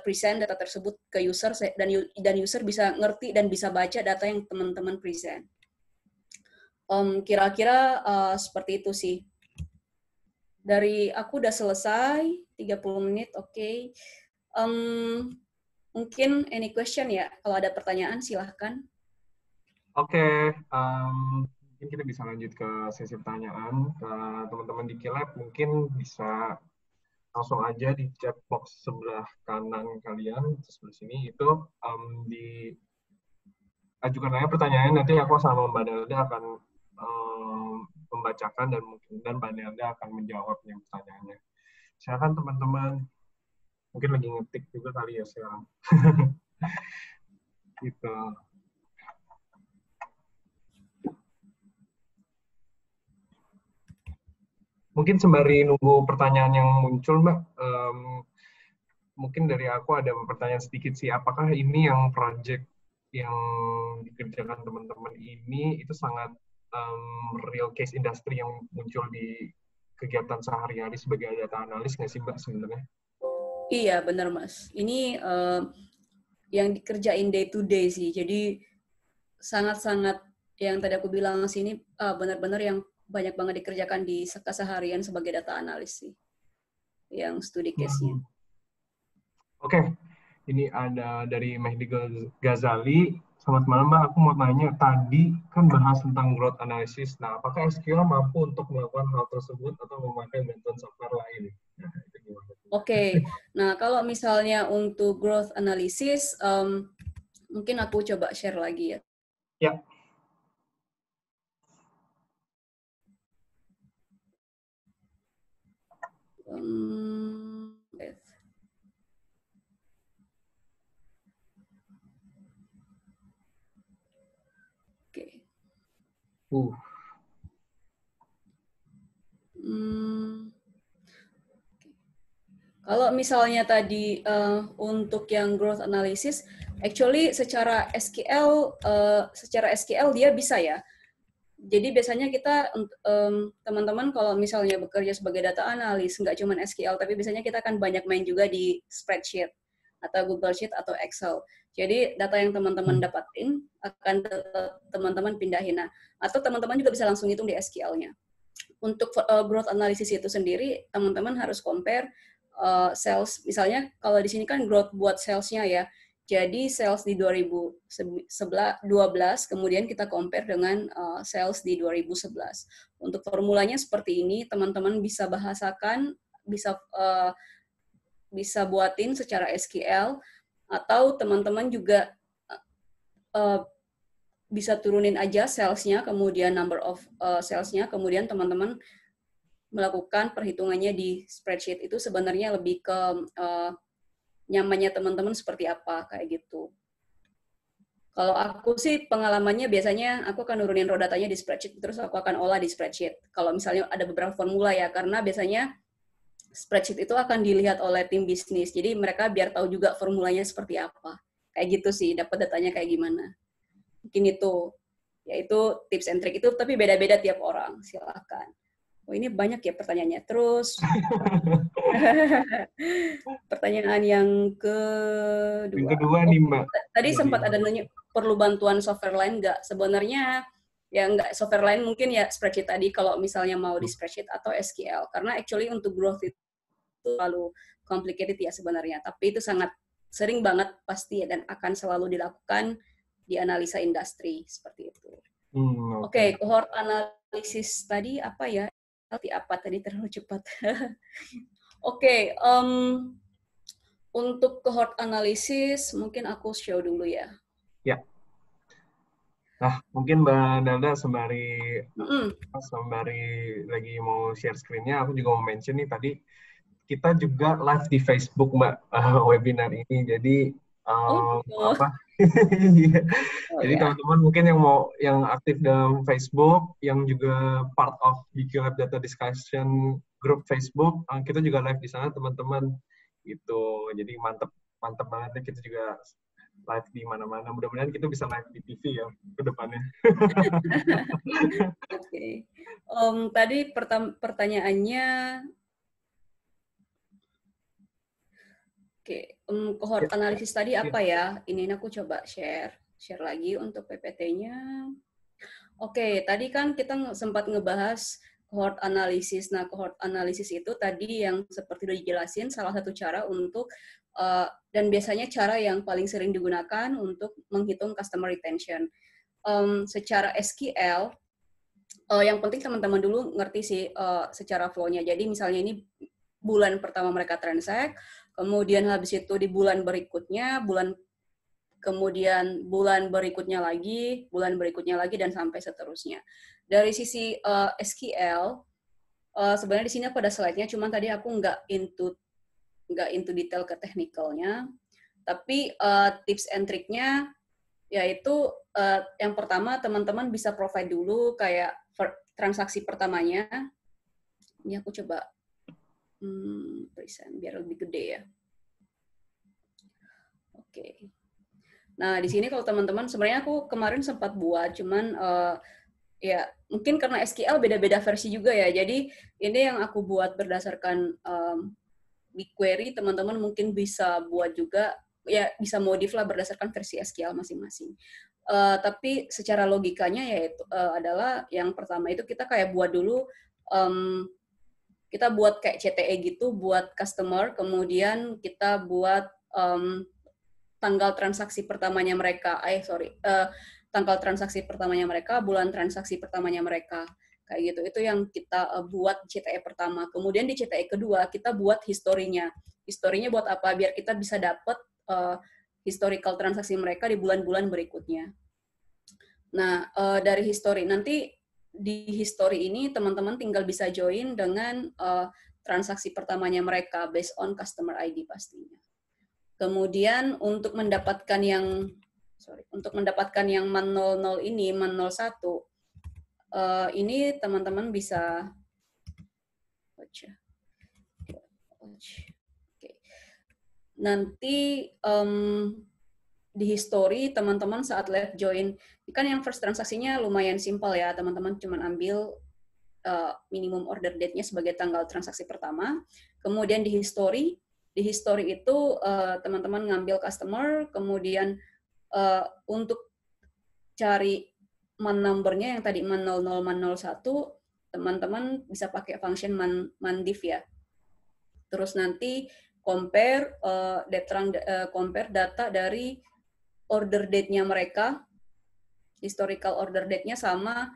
present data tersebut ke user dan user bisa ngerti dan bisa baca data yang teman-teman present. Kira-kira seperti itu sih. Dari aku udah selesai 30 menit, oke. Mungkin any question ya? Kalau ada pertanyaan silahkan. Oke, mungkin kita bisa lanjut ke sesi pertanyaan. Teman-teman di Kilab mungkin bisa langsung aja di chat box sebelah kanan kalian, sebelah sini itu diajukan aja pertanyaan. Nanti aku sama Mbak Nelda akan membacakan dan Mbak Nelda akan menjawabnya pertanyaannya. Silakan teman-teman. Mungkin lagi ngetik juga kali ya sekarang. Gitu. Mungkin sembari nunggu pertanyaan yang muncul, Mbak, mungkin dari aku ada pertanyaan sedikit sih. Apakah ini yang project yang dikerjakan teman-teman ini itu sangat real case industry yang muncul di kegiatan sehari-hari sebagai data analis nggak sih Mbak sebenarnya? Iya, benar Mas. Ini yang dikerjain day to day sih. Jadi sangat-sangat yang tadi aku bilang sini benar-benar yang banyak banget dikerjakan di keseharian sebagai data analis sih. Yang studi case-nya. Oke, ini ada dari Mehdi Ghazali. Selamat malam Mbak, aku mau tanya, tadi kan bahas tentang growth analysis. Nah, apakah SQL mampu untuk melakukan hal tersebut atau memakai bantuan software lain? Nah, itu gimana? Oke, nah kalau misalnya untuk growth analysis, mungkin aku coba share lagi ya. Ya. Oke. Uh. Kalau misalnya tadi untuk yang growth analysis, actually secara SQL dia bisa ya. Jadi biasanya kita teman-teman kalau misalnya bekerja sebagai data analis nggak cuma SQL, tapi biasanya kita akan banyak main juga di spreadsheet atau Google Sheet atau Excel. Jadi data yang teman-teman dapatin akan teman-teman pindahin. Nah, atau teman-teman juga bisa langsung hitung di SQL-nya. Untuk growth analysis itu sendiri, teman-teman harus compare sales. Misalnya kalau di sini kan growth buat sales-nya ya. Jadi sales di 2012, kemudian kita compare dengan sales di 2011. Untuk formulanya seperti ini, teman-teman bisa bahasakan, bisa buatin secara SQL, atau teman-teman juga bisa turunin aja sales-nya, kemudian number of sales-nya, kemudian teman-teman melakukan perhitungannya di spreadsheet. Itu sebenarnya lebih ke nyamannya teman-teman seperti apa, kayak gitu. Kalau aku sih pengalamannya biasanya aku akan nurunin raw datanya di spreadsheet, terus aku akan olah di spreadsheet. Kalau misalnya ada beberapa formula ya, karena biasanya spreadsheet itu akan dilihat oleh tim bisnis. Jadi mereka biar tahu juga formulanya seperti apa. Kayak gitu sih, dapat datanya kayak gimana. Mungkin itu, yaitu tips and trick itu, tapi beda-beda tiap orang. Silakan. Oh, ini banyak ya pertanyaannya. Terus, pertanyaan yang Yang kedua. kedua Oh, nih Mbak. tadi Dari sempat ada nanya, perlu bantuan software lain nggak? Sebenarnya ya nggak, software lain mungkin ya spreadsheet tadi kalau misalnya mau di spreadsheet atau SQL. Karena actually untuk growth itu terlalu complicated ya sebenarnya. Tapi itu sangat sering banget pasti dan akan selalu dilakukan di analisa industri seperti itu. Oke, cohort analisis tadi apa ya? Apa tadi terlalu cepat. Oke, untuk cohort analisis mungkin aku show dulu ya. Ya. Nah, mungkin Mbak Nada sembari lagi mau share screen-nya, aku juga mau mention nih tadi kita juga live di Facebook Mbak webinar ini. Jadi Oh, apa? Iya. oh Jadi ya. teman-teman mungkin yang aktif dalam Facebook, yang juga part of GQ Lab Data Discussion Group Facebook, kita juga live di sana teman-teman. Gitu. Jadi mantep mantep banget nih, kita juga live di mana-mana. Mudah-mudahan kita bisa live di TV ya ke depannya. Oke. Tadi pertanyaannya, oke, cohort Ya, analisis tadi ya. apa ya? Ini aku coba share lagi untuk PPT-nya. Oke, tadi kan kita sempat ngebahas cohort analisis. Nah, cohort analisis itu tadi yang seperti udah dijelasin, salah satu cara untuk, dan biasanya cara yang paling sering digunakan untuk menghitung customer retention. Secara SQL, yang penting teman-teman dulu ngerti sih secara flow-nya. Jadi misalnya ini bulan pertama mereka transact, kemudian habis itu di bulan berikutnya, kemudian bulan berikutnya lagi, dan sampai seterusnya. Dari sisi SQL, sebenarnya di sini aku ada slide-nya, cuman tadi aku nggak into detail ke technical-nya. Tapi tips and trick-nya yaitu yang pertama teman-teman bisa provide dulu kayak transaksi pertamanya. Ini aku coba present biar lebih gede ya. Oke. Nah, di sini kalau teman-teman, sebenarnya aku kemarin sempat buat, cuman ya mungkin karena SQL beda-beda versi juga ya. Jadi ini yang aku buat berdasarkan BigQuery, teman-teman mungkin bisa buat juga, ya bisa modif lah berdasarkan versi SQL masing-masing. Tapi secara logikanya yaitu adalah yang pertama itu kita kayak buat dulu, kita buat kayak CTE gitu, buat customer, kemudian kita buat tanggal transaksi pertamanya mereka, tanggal transaksi pertamanya mereka, bulan transaksi pertamanya mereka, kayak gitu. Itu yang kita buat CTE pertama. Kemudian di CTE kedua kita buat historinya. Historinya buat apa? Biar kita bisa dapat historical transaksi mereka di bulan-bulan berikutnya. Nah, dari history nanti di history ini teman-teman tinggal bisa join dengan transaksi pertamanya mereka based on customer ID pastinya. Kemudian untuk mendapatkan yang man 00 ini, man 01, ini teman-teman bisa nanti di history teman-teman saat left join, kan yang first transaksinya lumayan simpel ya, teman-teman cuma ambil minimum order date-nya sebagai tanggal transaksi pertama. Kemudian di history itu teman-teman ngambil customer, kemudian untuk cari man number-nya yang tadi man 00, man 01, teman-teman bisa pakai function mandiff ya. Terus nanti compare data dari order date-nya mereka, historical order date-nya sama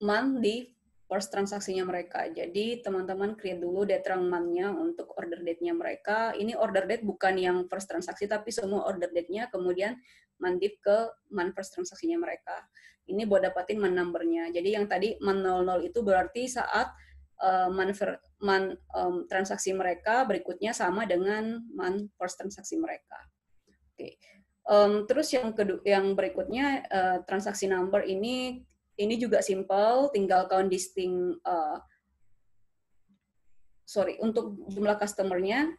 month di first transaksinya mereka. Jadi teman-teman create dulu daterang month-nya untuk order date-nya mereka. Ini order date bukan yang first transaksi, tapi semua order date-nya, kemudian mandip ke month first transaksinya mereka. Ini buat dapatin month number-nya. Jadi yang tadi month 00 itu berarti saat transaksi mereka berikutnya sama dengan month first transaksi mereka. Oke. Terus yang berikutnya transaksi number ini juga simple, tinggal count distinct, untuk jumlah customer-nya,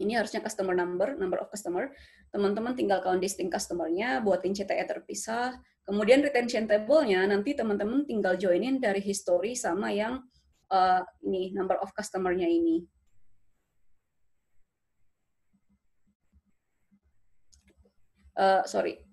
ini harusnya customer number of customer, teman-teman tinggal count distinct customer-nya, buatin CTE terpisah, kemudian retention table-nya, nanti teman-teman tinggal joinin dari history sama yang ini, number of customer-nya ini.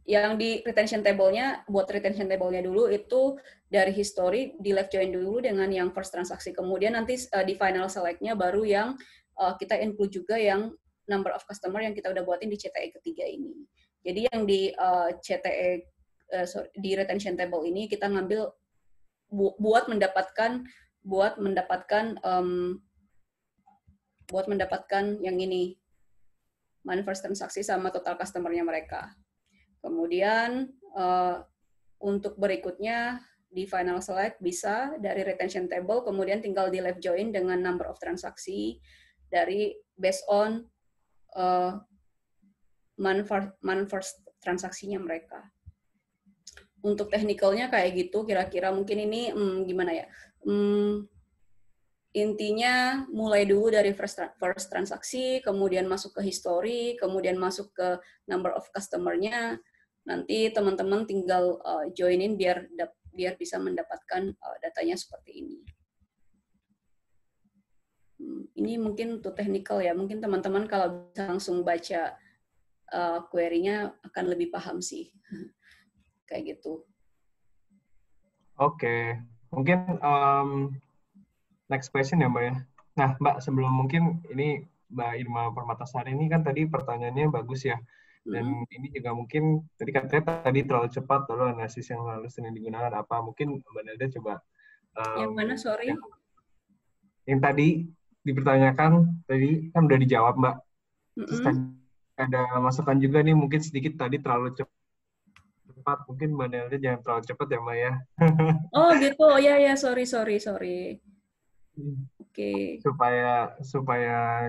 Yang di retention table-nya, buat retention table-nya dulu itu dari history di left join dulu dengan yang first transaksi. Kemudian nanti di final select-nya baru yang kita include juga yang number of customer yang kita udah buatin di CTE ketiga ini. Jadi yang di di retention table ini kita ngambil buat mendapatkan yang ini, man first transaksi sama total customer-nya mereka. Kemudian untuk berikutnya di final select bisa dari retention table, kemudian tinggal di left join dengan number of transaksi dari based on man first transaksinya mereka. Untuk technical-nya kayak gitu, kira-kira mungkin ini gimana ya? Intinya mulai dulu dari first transaksi, kemudian masuk ke history, kemudian masuk ke number of customer-nya. Nanti teman-teman tinggal joinin biar bisa mendapatkan datanya seperti ini. Ini mungkin untuk technical ya. Mungkin teman-teman kalau bisa langsung baca query-nya akan lebih paham sih. Kayak gitu. Oke. Mungkin next question ya Mbak ya. Nah Mbak, sebelum mungkin ini Mbak Irma Permatasari ini kan tadi pertanyaannya bagus ya. Dan ini juga mungkin tadi katanya terlalu cepat, lalu analisis yang harus digunakan apa. Mungkin Mbak Nelda coba. Yang mana, sorry? Yang tadi dipertanyakan, tadi kan udah dijawab Mbak. Terus tadi ada masukan juga nih, mungkin sedikit tadi terlalu cepat. Mungkin Mbak Nelda jangan terlalu cepat ya Mbak ya. Oh gitu, oh ya, sorry. Oke. Supaya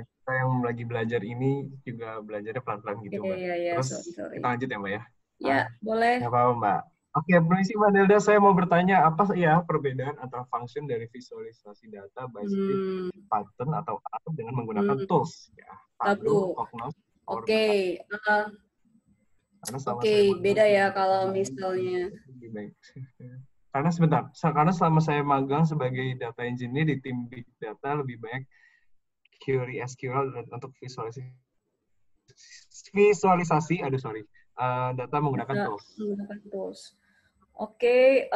kita yang lagi belajar ini juga belajarnya pelan-pelan gitu Mbak. Terus sorry. kita lanjut ya Mbak ya. Ya, boleh. Nggak apa-apa Mbak. Oke, permisi Mbak Nelda, saya mau bertanya apa ya perbedaan antara function dari visualisasi data by script, Python atau R dengan menggunakan tools ya, Tableau, Cognos, Oke. Karena selama saya Oke, magang beda ya sebagai data kalau analis misalnya. lebih baik. Karena sebentar, karena selama saya magang sebagai data engineer di tim big data lebih banyak query SQL untuk visualisasi, data menggunakan Data tools. menggunakan tools. Oke,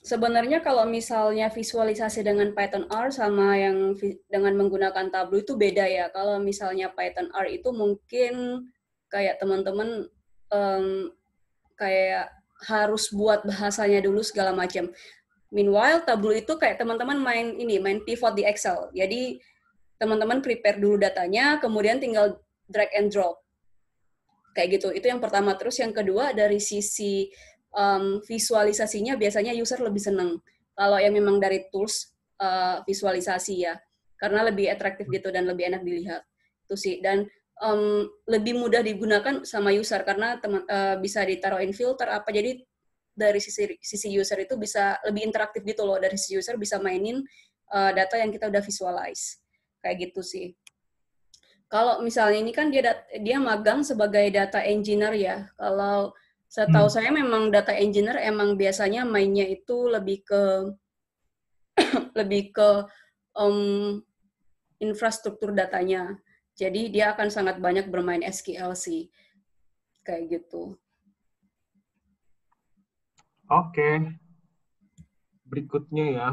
sebenarnya kalau misalnya visualisasi dengan Python R sama yang dengan menggunakan Tableau itu beda ya. Kalau misalnya Python R itu mungkin kayak teman-teman kayak harus buat bahasanya dulu segala macam. Meanwhile, Tableau itu kayak teman-teman main pivot di Excel. Jadi teman-teman prepare dulu datanya, kemudian tinggal drag and drop. Kayak gitu. Itu yang pertama. Terus yang kedua dari sisi visualisasinya biasanya user lebih seneng. Kalau yang memang dari tools visualisasi ya, karena lebih atraktif gitu dan lebih enak dilihat. Itu sih. Dan lebih mudah digunakan sama user karena bisa ditaruhin filter apa. Jadi dari sisi user itu bisa lebih interaktif gitu loh. Dari sisi user bisa mainin data yang kita udah visualize. Kayak gitu sih. Kalau misalnya ini kan dia magang sebagai data engineer ya. Kalau setahu saya memang data engineer emang biasanya mainnya itu lebih ke infrastruktur datanya. Jadi dia akan sangat banyak bermain SQL sih. Kayak gitu. Oke, berikutnya ya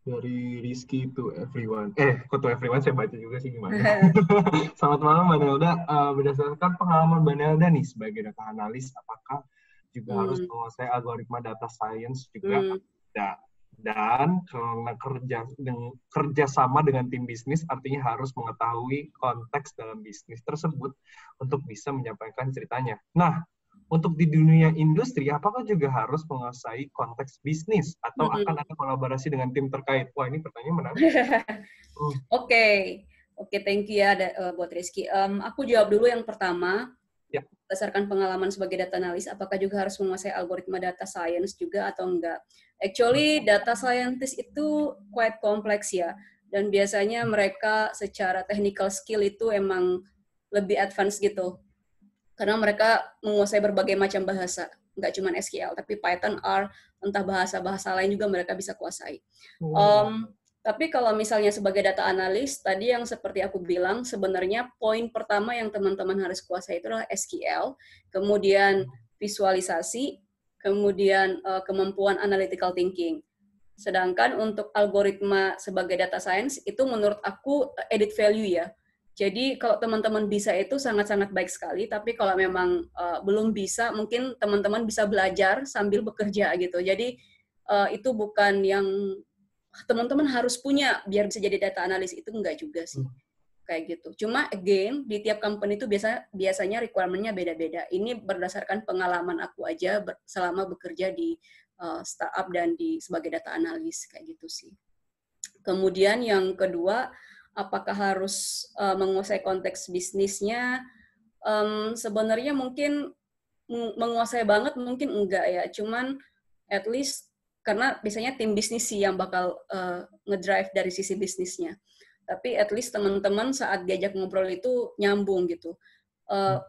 dari Rizky to everyone. Kok to everyone saya baca juga sih gimana. Selamat malam Mbak Nelda. Berdasarkan pengalaman Mbak Nelda nih sebagai data analis, apakah juga harus menguasai algoritma data science juga ada? Dan karena kerja sama dengan tim bisnis artinya harus mengetahui konteks dalam bisnis tersebut untuk bisa menyampaikan ceritanya. Nah, untuk di dunia industri, apakah juga harus menguasai konteks bisnis atau akan ada kolaborasi dengan tim terkait? Wah, ini pertanyaan menarik. Oke, thank you ya buat Rizky. Aku jawab dulu yang pertama. Ya. Berdasarkan pengalaman sebagai data analis, apakah juga harus menguasai algoritma data science juga atau enggak? Actually, data scientist itu quite kompleks ya. Dan biasanya mereka secara technical skill itu emang lebih advance gitu. Karena mereka menguasai berbagai macam bahasa. Nggak cuma SQL, tapi Python, R, entah bahasa-bahasa lain juga mereka bisa kuasai. Tapi kalau misalnya sebagai data analis, tadi yang seperti aku bilang, sebenarnya poin pertama yang teman-teman harus kuasai itu adalah SQL, kemudian visualisasi, kemudian kemampuan analytical thinking. Sedangkan untuk algoritma sebagai data science, itu menurut aku added value ya. Jadi kalau teman-teman bisa itu sangat-sangat baik sekali, tapi kalau memang belum bisa, mungkin teman-teman bisa belajar sambil bekerja gitu. Jadi itu bukan yang teman-teman harus punya biar bisa jadi data analis, itu enggak juga sih. Kayak gitu. Cuma again di tiap company itu biasanya requirement-nya beda-beda. Ini berdasarkan pengalaman aku aja selama bekerja di startup dan sebagai data analis kayak gitu sih. Kemudian yang kedua, apakah harus menguasai konteks bisnisnya? Sebenarnya mungkin menguasai banget mungkin enggak ya. Cuman at least karena biasanya tim bisnis sih yang bakal ngedrive dari sisi bisnisnya. Tapi at least teman-teman saat diajak ngobrol itu nyambung gitu,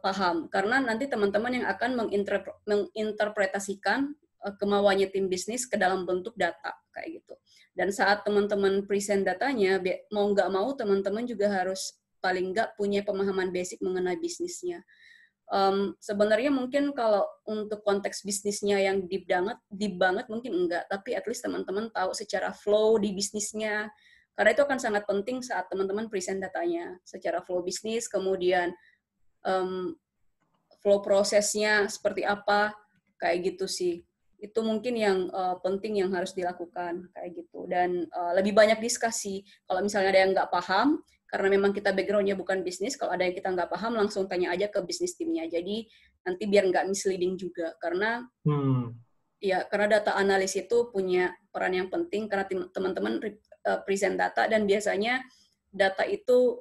paham. Karena nanti teman-teman yang akan menginterpretasikan kemauannya tim bisnis ke dalam bentuk data kayak gitu. Dan saat teman-teman present datanya, mau nggak mau teman-teman juga harus paling nggak punya pemahaman basic mengenai bisnisnya. Sebenarnya mungkin kalau untuk konteks bisnisnya yang deep banget mungkin enggak, tapi at least teman-teman tahu secara flow di bisnisnya, karena itu akan sangat penting saat teman-teman present datanya, secara flow bisnis, kemudian flow prosesnya seperti apa, kayak gitu sih. Itu mungkin yang penting yang harus dilakukan, kayak gitu. Dan lebih banyak diskusi. Kalau misalnya ada yang nggak paham, karena memang kita background-nya bukan bisnis, kalau ada yang kita nggak paham, langsung tanya aja ke bisnis timnya. Jadi nanti biar nggak misleading juga. Karena karena data analis itu punya peran yang penting, karena teman-teman present data, dan biasanya data itu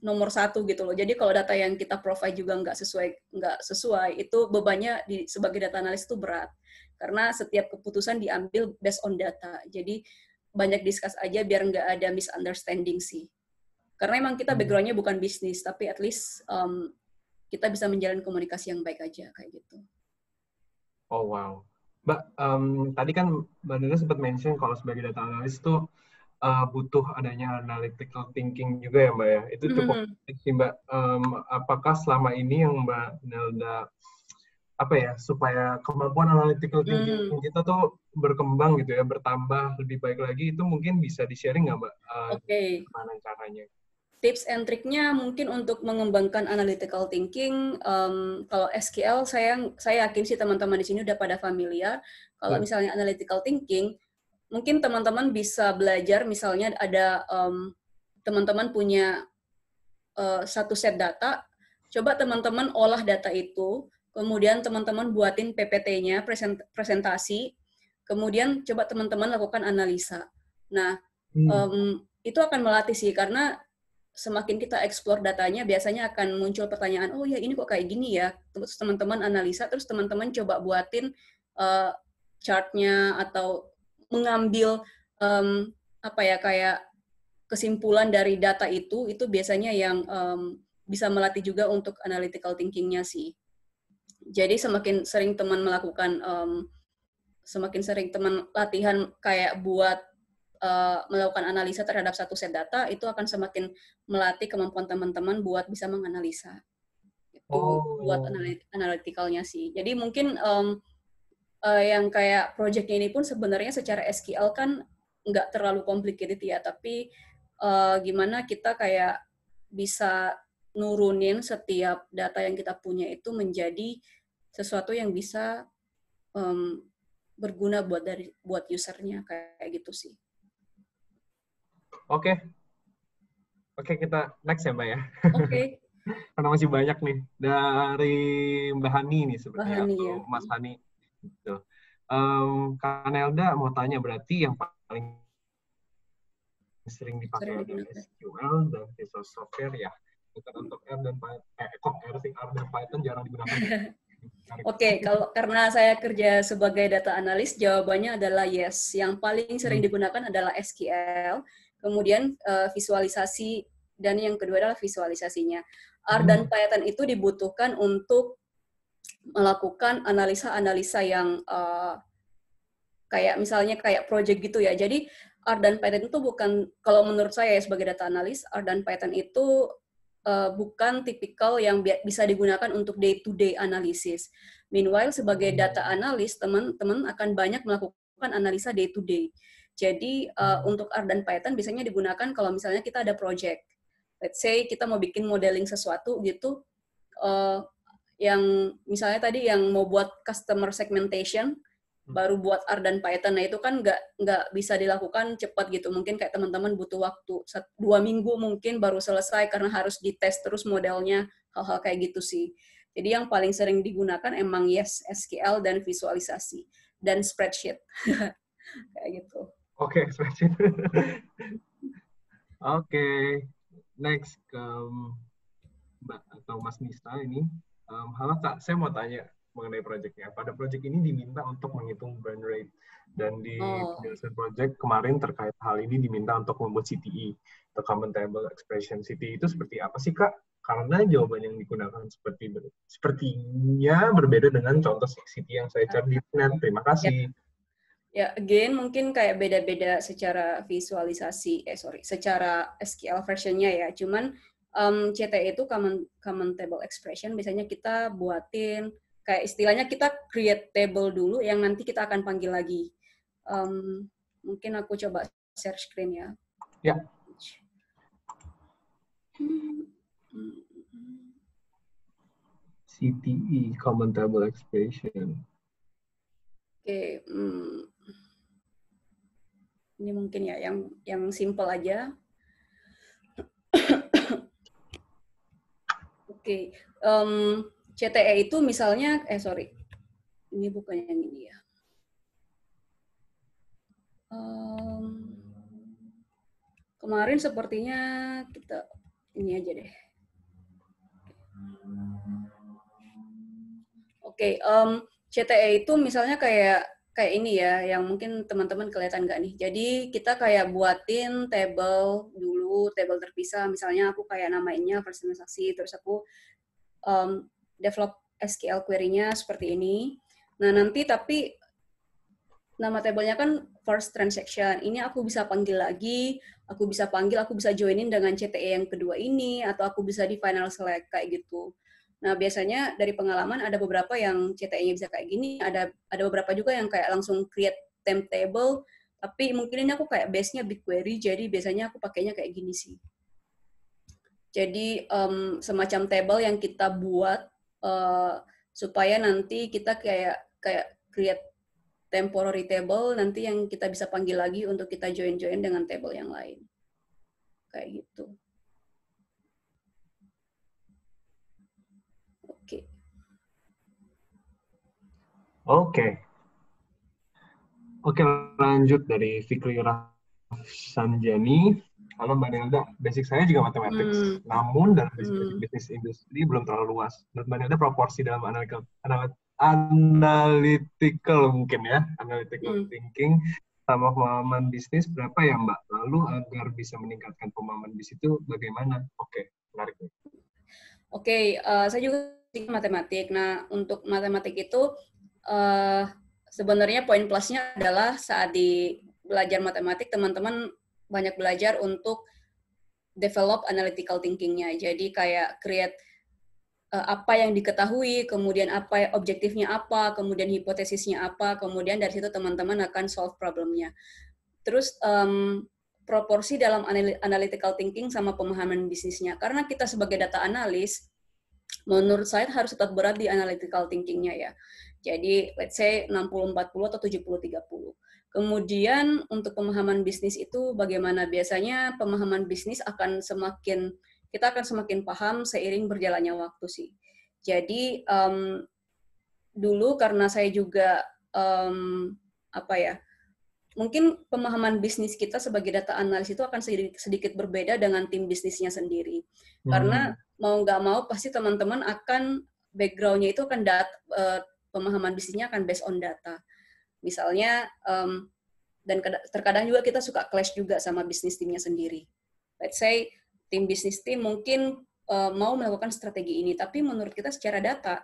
nomor satu gitu loh. Jadi kalau data yang kita provide juga nggak sesuai, itu bebannya sebagai data analis itu berat. Karena setiap keputusan diambil based on data. Jadi banyak discuss aja biar nggak ada misunderstanding sih. Karena emang kita background-nya bukan bisnis, tapi at least kita bisa menjalin komunikasi yang baik aja kayak gitu. Oh wow. Mbak, tadi kan Mbak Nina sempat mention kalau sebagai data analis itu butuh adanya analytical thinking juga ya Mbak ya. Itu cukup penting sih Mbak. Apakah selama ini yang Mbak Nelda apa ya, supaya kemampuan analytical thinking kita tuh berkembang gitu ya, bertambah lebih baik lagi, itu mungkin bisa di-sharing nggak Mbak? Gimana caranya? Tips and triknya mungkin untuk mengembangkan analytical thinking, kalau SQL saya yakin sih teman-teman di sini udah pada familiar. Kalau misalnya analytical thinking, mungkin teman-teman bisa belajar, misalnya ada teman-teman punya satu set data, coba teman-teman olah data itu, kemudian teman-teman buatin PPT-nya, presentasi, kemudian coba teman-teman lakukan analisa. Nah, itu akan melatih sih, karena semakin kita explore datanya, biasanya akan muncul pertanyaan, oh ya ini kok kayak gini ya, terus teman-teman analisa, terus teman-teman coba buatin chart-nya atau mengambil apa ya, kayak kesimpulan dari data itu biasanya yang bisa melatih juga untuk analytical thinking-nya sih. Jadi semakin sering teman melakukan, semakin sering teman latihan kayak buat melakukan analisa terhadap satu set data, itu akan semakin melatih kemampuan teman-teman buat bisa menganalisa. Itu buat analytical-nya sih. Jadi mungkin yang kayak project ini pun sebenarnya secara SQL kan nggak terlalu complicated ya, tapi gimana kita kayak bisa nurunin setiap data yang kita punya itu menjadi sesuatu yang bisa berguna buat usernya, kayak gitu sih. Oke, kita next ya Mbak ya. Oke. Karena masih banyak nih dari Mbak Hani nih sepertinya, atau ya. Mas Hani. Gitu. Kak Nelda mau tanya, berarti yang paling sering dipakai ada SQL dan Visual Software ya. Bukan untuk R dan Python jarang digunakan. Oke, kalau karena saya kerja sebagai data analis, jawabannya adalah yes. Yang paling sering digunakan adalah SQL, kemudian visualisasi, dan yang kedua adalah visualisasinya. R dan Python itu dibutuhkan untuk melakukan analisa-analisa yang kayak misalnya kayak project gitu ya. Jadi R dan Python itu bukan, kalau menurut saya sebagai data analis, R dan Python itu bukan tipikal yang bisa digunakan untuk day-to-day analisis. Meanwhile, sebagai data analis, teman-teman akan banyak melakukan analisa day-to-day. Jadi, untuk R dan Python biasanya digunakan kalau misalnya kita ada project. Let's say kita mau bikin modeling sesuatu gitu, yang misalnya tadi yang mau buat customer segmentation, baru buat R dan Python. Nah itu kan nggak bisa dilakukan cepat gitu. Mungkin kayak teman-teman butuh waktu 2 minggu mungkin baru selesai karena harus dites terus modelnya, hal-hal kayak gitu sih. Jadi yang paling sering digunakan emang yes, SQL dan visualisasi dan spreadsheet. Kayak gitu. Oke, spreadsheet. Oke, next ke Mbak atau Mas Nista ini. Halo Kak, saya mau tanya mengenai proyeknya. Pada proyek ini diminta untuk menghitung burn rate, dan di penjelasan proyek kemarin terkait hal ini diminta untuk membuat CTE atau Common Table Expression. CTE itu seperti apa sih Kak? Karena jawaban yang digunakan sepertinya berbeda dengan contoh CTE yang saya cari di internet. Terima kasih. Ya, again, mungkin kayak beda-beda secara visualisasi, secara SQL versionnya ya. Cuman CTE itu Common Table Expression, biasanya kita buatin, kayak istilahnya kita create table dulu yang nanti kita akan panggil lagi. Mungkin aku coba share screen ya. Ya. CTE, Common Table Expression. Oke, ini mungkin ya yang simple aja. Oke, CTE itu misalnya, ini bukan yang ini ya. Kemarin sepertinya kita ini aja deh. Oke, CTE itu misalnya kayak ini ya, yang mungkin teman-teman kelihatan nggak nih. Jadi kita kayak buatin table dulu, baru, table terpisah. Misalnya aku kayak namainnya first transaksi, terus aku develop SQL query-nya seperti ini. Nah, nanti tapi nama tabelnya kan first transaction. Ini aku bisa panggil lagi, aku bisa joinin dengan CTE yang kedua ini, atau aku bisa di final select kayak gitu. Nah, biasanya dari pengalaman ada beberapa yang CTE-nya bisa kayak gini, ada beberapa juga yang kayak langsung create temp table, tapi mungkin ini aku kayak base-nya BigQuery, jadi biasanya aku pakainya kayak gini sih. Jadi semacam table yang kita buat supaya nanti kita kayak create temporary table, nanti yang kita bisa panggil lagi untuk kita join-join dengan table yang lain. Kayak gitu. Oke. Oke, lanjut dari Fikri Sanjani. Halo Mbak Nelda, basic saya juga matematik, namun dalam basic bisnis industri belum terlalu luas. Menurut Mbak Nelda, proporsi dalam analytical mungkin ya, analytical thinking sama pemahaman bisnis berapa ya Mbak? Lalu agar bisa meningkatkan pemahaman bisnis itu bagaimana? Oke, menarik. Oke, saya juga matematik. Nah, untuk matematik itu sebenarnya poin plusnya adalah saat di belajar matematik, teman-teman banyak belajar untuk develop analytical thinking-nya. Jadi kayak create apa yang diketahui, kemudian apa objektifnya apa, kemudian hipotesisnya apa, kemudian dari situ teman-teman akan solve problemnya. Terus proporsi dalam analytical thinking sama pemahaman bisnisnya. Karena kita sebagai data analis, menurut saya harus tetap berat di analytical thinking-nya ya. Jadi let's say 60-40 atau 70-30. Kemudian untuk pemahaman bisnis itu bagaimana? Biasanya pemahaman bisnis kita akan semakin paham seiring berjalannya waktu sih. Jadi dulu karena saya juga mungkin pemahaman bisnis kita sebagai data analis itu akan sedikit berbeda dengan tim bisnisnya sendiri. Karena mau nggak mau pasti teman-teman akan background-nya itu akan pemahaman bisnisnya akan based on data. Misalnya, dan terkadang juga kita suka clash juga sama bisnis timnya sendiri. Let's say, tim bisnis tim mungkin mau melakukan strategi ini, tapi menurut kita secara data,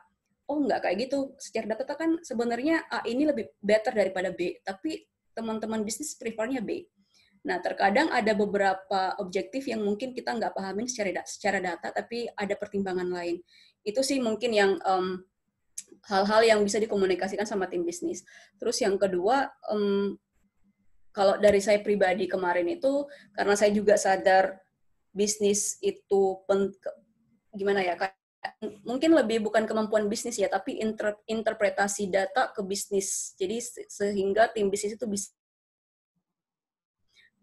oh nggak kayak gitu. Secara data kan sebenarnya A ini lebih better daripada B, tapi teman-teman bisnis prefernya B. Nah, terkadang ada beberapa objektif yang mungkin kita nggak pahamin secara data, tapi ada pertimbangan lain. Itu sih mungkin yang hal-hal yang bisa dikomunikasikan sama tim bisnis. Terus yang kedua, kalau dari saya pribadi kemarin itu, karena saya juga sadar bisnis itu gimana ya, mungkin lebih bukan kemampuan bisnis ya, tapi interpretasi data ke bisnis. Jadi sehingga tim bisnis itu bisa.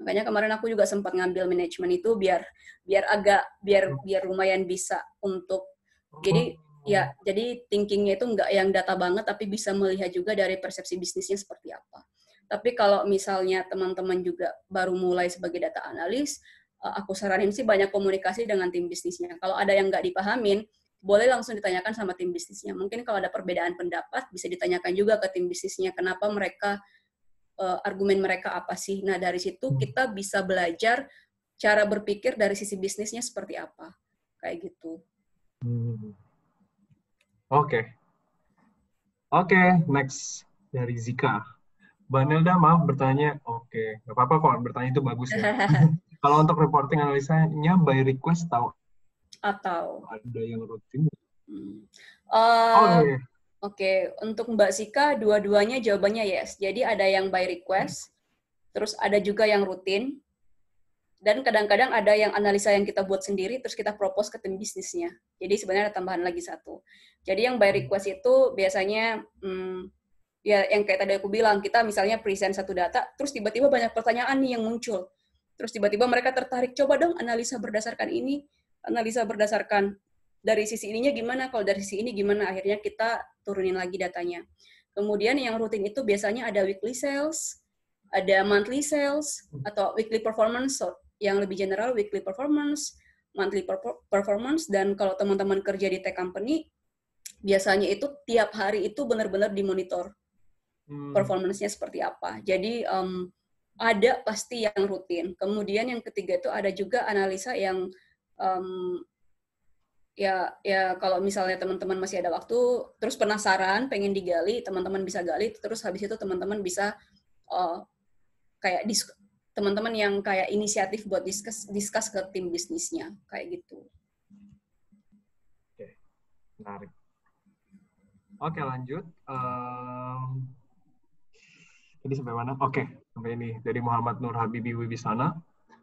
Makanya kemarin aku juga sempat ngambil manajemen itu biar lumayan bisa untuk jadi thinkingnya itu nggak yang data banget, tapi bisa melihat juga dari persepsi bisnisnya seperti apa. Tapi kalau misalnya teman-teman juga baru mulai sebagai data analis, aku saranin sih banyak komunikasi dengan tim bisnisnya. Kalau ada yang nggak dipahamin, boleh langsung ditanyakan sama tim bisnisnya. Mungkin kalau ada perbedaan pendapat, bisa ditanyakan juga ke tim bisnisnya, kenapa mereka, argumen mereka apa sih. Nah, dari situ kita bisa belajar cara berpikir dari sisi bisnisnya seperti apa. Kayak gitu. Oke, next dari Zika. Mbak Nelda, maaf bertanya. Oke, nggak apa-apa kok, bertanya itu bagus ya. Kalau untuk reporting analisanya by request atau ada yang rutin? Iya. Oke, untuk Mbak Zika, dua-duanya jawabannya yes. Jadi ada yang by request, terus ada juga yang rutin, dan kadang-kadang ada yang analisa yang kita buat sendiri, terus kita propose ke tim bisnisnya. Jadi sebenarnya ada tambahan lagi satu. Jadi yang by request itu biasanya, ya yang kayak tadi aku bilang, kita misalnya present satu data, terus tiba-tiba banyak pertanyaan nih yang muncul. Terus tiba-tiba mereka tertarik, coba dong analisa berdasarkan ini, analisa berdasarkan dari sisi ininya gimana, kalau dari sisi ini gimana, akhirnya kita turunin lagi datanya. Kemudian yang rutin itu biasanya ada weekly sales, ada monthly sales, atau weekly performance, yang lebih general weekly performance, monthly performance, dan kalau teman-teman kerja di tech company, biasanya itu tiap hari itu benar-benar dimonitor performance-nya seperti apa. Jadi ada pasti yang rutin. Kemudian yang ketiga itu ada juga analisa yang ya kalau misalnya teman-teman masih ada waktu, terus penasaran, pengen digali, teman-teman bisa gali, terus habis itu teman-teman bisa kayak teman-teman yang kayak inisiatif buat discuss ke tim bisnisnya, kayak gitu. Oke, menarik. Oke, lanjut. Tadi sampai mana? Oke, sampai ini. Dari Muhammad Nur Habibi Wibisana.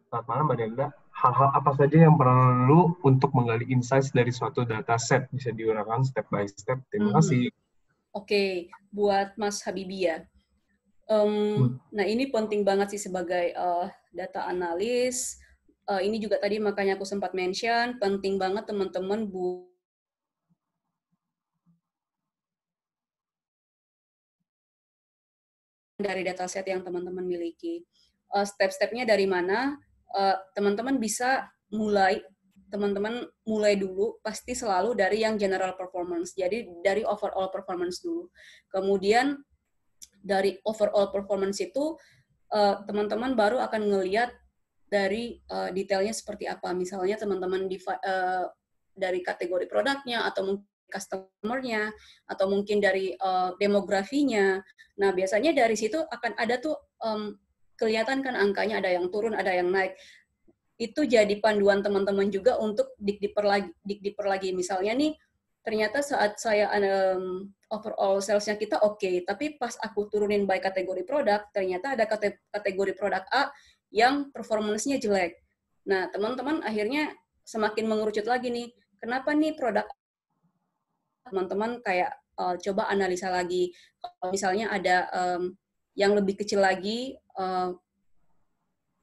Selamat malam, Mbak Delda. Hal-hal apa saja yang perlu untuk menggali insights dari suatu dataset? Bisa diuraikan step by step. Terima kasih. Oke, buat Mas Habibi ya. Nah, ini penting banget sih sebagai data analis. Ini juga tadi makanya aku sempat mention, penting banget teman-teman dari dataset yang teman-teman miliki. Step-stepnya dari mana? Teman-teman bisa teman-teman mulai dulu pasti selalu dari yang general performance. Jadi dari overall performance dulu. Kemudian dari overall performance itu teman-teman baru akan ngelihat dari detailnya seperti apa. Misalnya teman-teman dari kategori produknya atau mungkin customer-nya atau mungkin dari demografinya. Nah, biasanya dari situ akan ada tuh kelihatan kan angkanya, ada yang turun, ada yang naik. Itu jadi panduan teman-teman juga untuk dig deeper lagi. Misalnya nih, ternyata saat saya overall sales-nya kita oke, tapi pas aku turunin by kategori produk, ternyata ada kategori produk A yang performance-nya jelek. Nah, teman-teman akhirnya semakin mengerucut lagi nih, kenapa nih produk teman-teman kayak coba analisa lagi. Kalau misalnya ada yang lebih kecil lagi,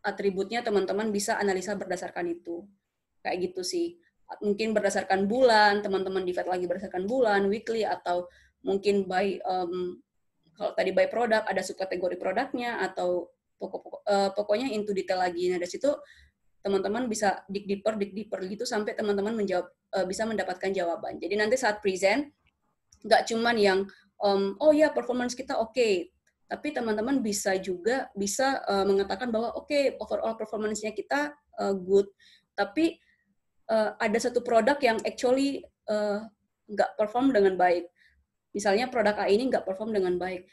atributnya teman-teman bisa analisa berdasarkan itu. Kayak gitu sih. Mungkin berdasarkan bulan, teman-teman divide lagi berdasarkan bulan, weekly, atau mungkin by, kalau tadi by produk, ada subkategori produknya, atau pokoknya into detail lagi. Nah, dari situ teman-teman bisa dig deeper gitu sampai teman-teman bisa mendapatkan jawaban. Jadi nanti saat present, nggak cuman yang, oh ya performance kita oke, tapi teman-teman bisa juga mengatakan bahwa oke, overall performance-nya kita good, tapi ada satu produk yang actually nggak perform dengan baik. Misalnya produk A ini nggak perform dengan baik.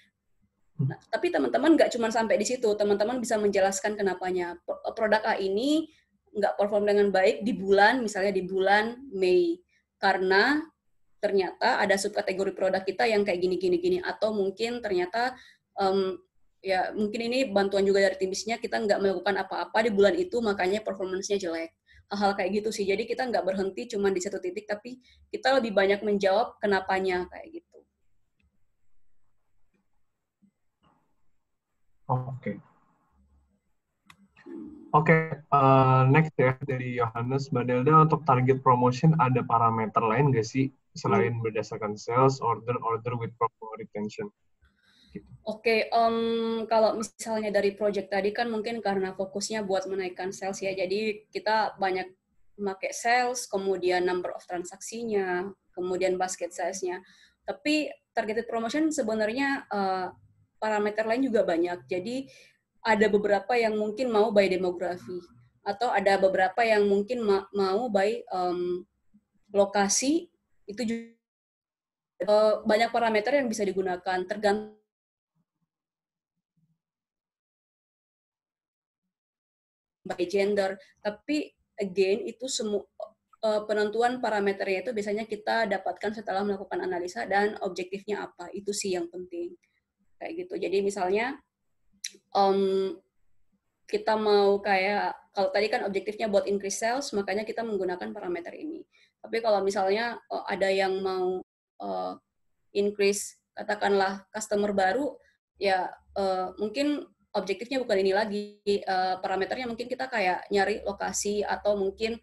Nah, tapi teman-teman nggak cuma sampai di situ, teman-teman bisa menjelaskan kenapanya. Produk A ini nggak perform dengan baik misalnya di bulan Mei, karena ternyata ada subkategori produk kita yang kayak gini, atau mungkin ternyata ya mungkin ini bantuan juga dari tim bisnisnya, kita nggak melakukan apa-apa di bulan itu, makanya performance-nya jelek. Hal-hal kayak gitu sih. Jadi kita nggak berhenti cuma di satu titik, tapi kita lebih banyak menjawab kenapanya kayak gitu. Oke, next ya dari Yohanes. Mbak Delda, untuk target promotion ada parameter lain nggak sih selain berdasarkan sales, order with promo retention? Gitu. Oke, kalau misalnya dari project tadi kan mungkin karena fokusnya buat menaikkan sales ya, jadi kita banyak memakai sales, kemudian number of transaksinya, kemudian basket size-nya. Tapi targeted promotion sebenarnya parameter lain juga banyak. Jadi ada beberapa yang mungkin mau by demografi, atau ada beberapa yang mungkin mau by lokasi. Itu juga banyak parameter yang bisa digunakan, tergantung by gender. Tapi again itu semua penentuan parameternya itu biasanya kita dapatkan setelah melakukan analisa dan objektifnya apa. Itu sih yang penting. Kayak gitu. Jadi misalnya kita mau kayak, kalau tadi kan objektifnya buat increase sales, makanya kita menggunakan parameter ini. Tapi kalau misalnya ada yang mau increase, katakanlah customer baru, ya mungkin objektifnya bukan ini lagi. Parameternya mungkin kita kayak nyari lokasi, atau mungkin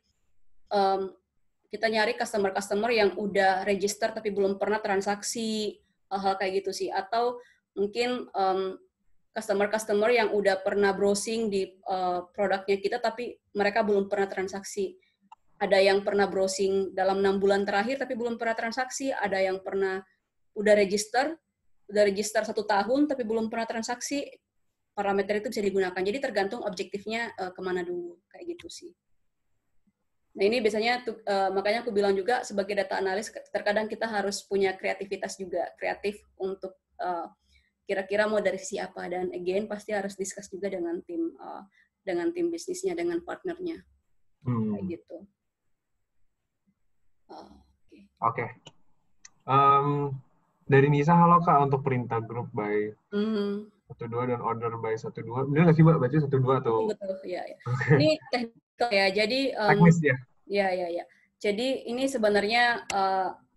kita nyari customer yang udah register tapi belum pernah transaksi, hal kayak gitu sih. Atau mungkin customer yang udah pernah browsing di produknya kita tapi mereka belum pernah transaksi. Ada yang pernah browsing dalam 6 bulan terakhir tapi belum pernah transaksi, ada yang pernah udah register 1 tahun tapi belum pernah transaksi. parameter itu bisa digunakan. Jadi tergantung objektifnya kemana dulu, kayak gitu sih. Nah ini biasanya makanya aku bilang juga sebagai data analis terkadang kita harus punya kreativitas juga, kreatif untuk kira-kira mau dari sisi apa, dan again pasti harus discuss juga dengan tim bisnisnya, dengan partnernya, kayak gitu. Oke. Dari Nisa, halo Kak, untuk perintah grup by 12 dan order by 12. Bener nggak sih Mbak, baca 12 atau? Betul, ya. Okay. Ini teknikal ya, jadi teknis ya? Ya. Jadi ini sebenarnya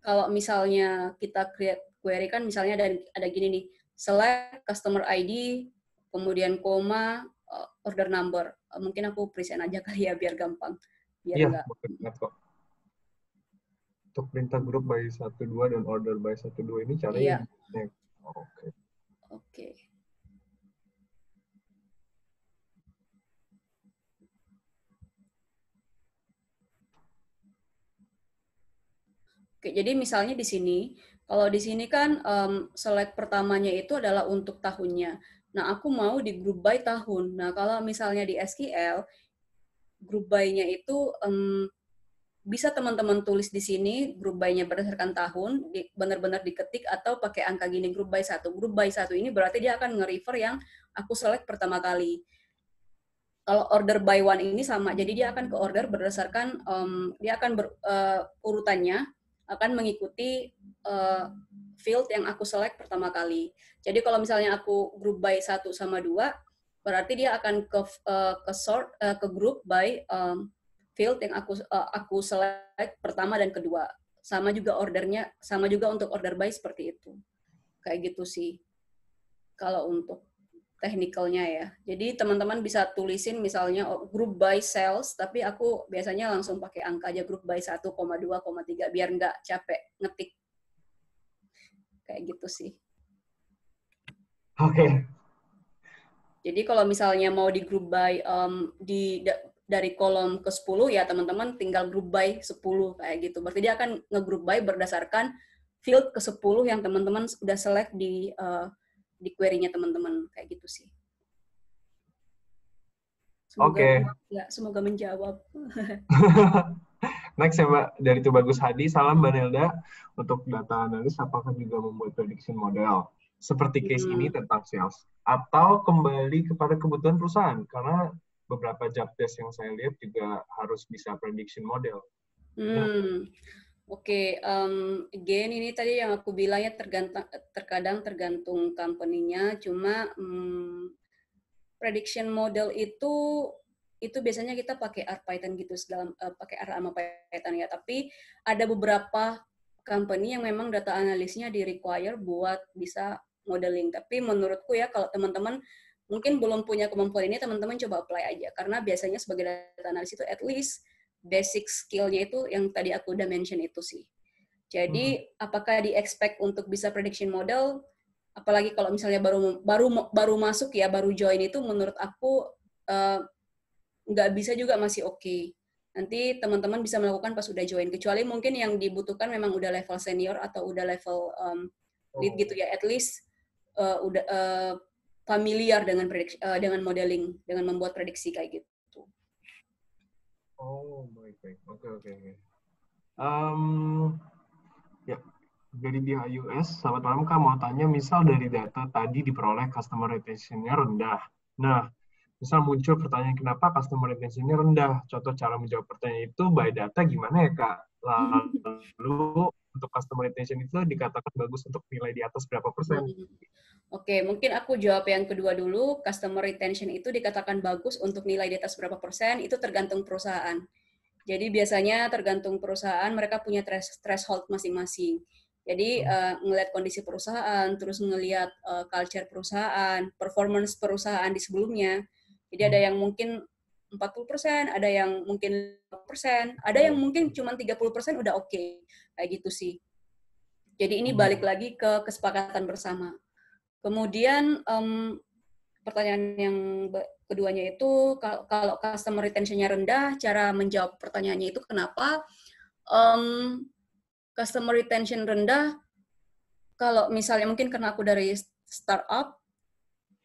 kalau misalnya kita create query kan misalnya ada gini nih, select customer ID, kemudian koma, order number. Mungkin aku present aja kali ya biar gampang. Iya, banget kok. Untuk perintah grup by 12 dan order by 12 ini caranya gimana? Oke. Oke, jadi misalnya di sini, kalau di sini kan select pertamanya itu adalah untuk tahunnya. Nah, aku mau di group by tahun. Nah, kalau misalnya di SQL, group by-nya itu bisa teman-teman tulis di sini group by-nya berdasarkan tahun, benar-benar diketik atau pakai angka gini, group by 1. Group by 1 ini berarti dia akan nge-refer yang aku select pertama kali. Kalau order by one ini sama, jadi dia akan ke order berdasarkan, dia akan urutannya akan mengikuti field yang aku select pertama kali. Jadi kalau misalnya aku group by 1 sama 2, berarti dia akan ke group by field yang aku select pertama dan kedua. Sama juga ordernya, sama juga untuk order by seperti itu. Kayak gitu sih. Kalau untuk teknikalnya ya. Jadi teman-teman bisa tulisin misalnya group by sales, tapi aku biasanya langsung pakai angka aja group by 1, 2, 3 biar nggak capek ngetik. Kayak gitu sih. Oke. Jadi kalau misalnya mau di group by dari kolom ke 10 ya teman-teman tinggal group by 10 kayak gitu. Berarti dia akan nge-group by berdasarkan field ke 10 yang teman-teman udah select di query-nya teman-teman kayak gitu sih. Semoga menjawab. Next ya Mbak, dari Tubagus Hadi, salam Mbak Nelda. Untuk data analis, apakah juga membuat prediction model? Seperti case ini tentang sales. Atau kembali kepada kebutuhan perusahaan? Karena beberapa job desk yang saya lihat juga harus bisa prediction model. Oke, again ini tadi yang aku bilang ya terkadang tergantung company-nya, cuma prediction model itu biasanya kita pakai R Python gitu, pakai R sama Python ya, tapi ada beberapa company yang memang data analisnya di require buat bisa modeling. Tapi menurutku ya kalau teman-teman mungkin belum punya kemampuan ini, teman-teman coba apply aja, karena biasanya sebagai data analis itu at least basic skill-nya itu yang tadi aku udah mention itu sih. Jadi apakah di-expect untuk bisa prediction model, apalagi kalau misalnya baru masuk ya, baru join itu menurut aku nggak bisa juga, masih oke. Nanti teman-teman bisa melakukan pas udah join, kecuali mungkin yang dibutuhkan memang udah level senior atau udah level lead gitu ya, at least udah familiar dengan modeling, dengan membuat prediksi kayak gitu. Oh, baik. Oke. Ya, dari pihak US, selamat malam Kak, mau tanya, misal dari data tadi diperoleh customer retention-nya rendah. Nah, misal muncul pertanyaan kenapa customer retention-nya rendah. Contoh cara menjawab pertanyaan itu by data gimana ya Kak? Lalu untuk customer retention itu dikatakan bagus untuk nilai di atas berapa persen? Oke, mungkin aku jawab yang kedua dulu. Customer retention itu dikatakan bagus untuk nilai di atas berapa persen, itu tergantung perusahaan. Jadi biasanya tergantung perusahaan, mereka punya threshold masing-masing. Jadi ngelihat kondisi perusahaan, terus ngelihat culture perusahaan, performance perusahaan di sebelumnya. Jadi ada yang mungkin 40%, ada yang mungkin 5%, ada yang mungkin cuma 30% udah oke. Kayak gitu sih. Jadi ini balik lagi ke kesepakatan bersama. Kemudian pertanyaan yang keduanya itu, kalau customer retention-nya rendah, cara menjawab pertanyaannya itu kenapa? Customer retention rendah, kalau misalnya mungkin karena aku dari startup,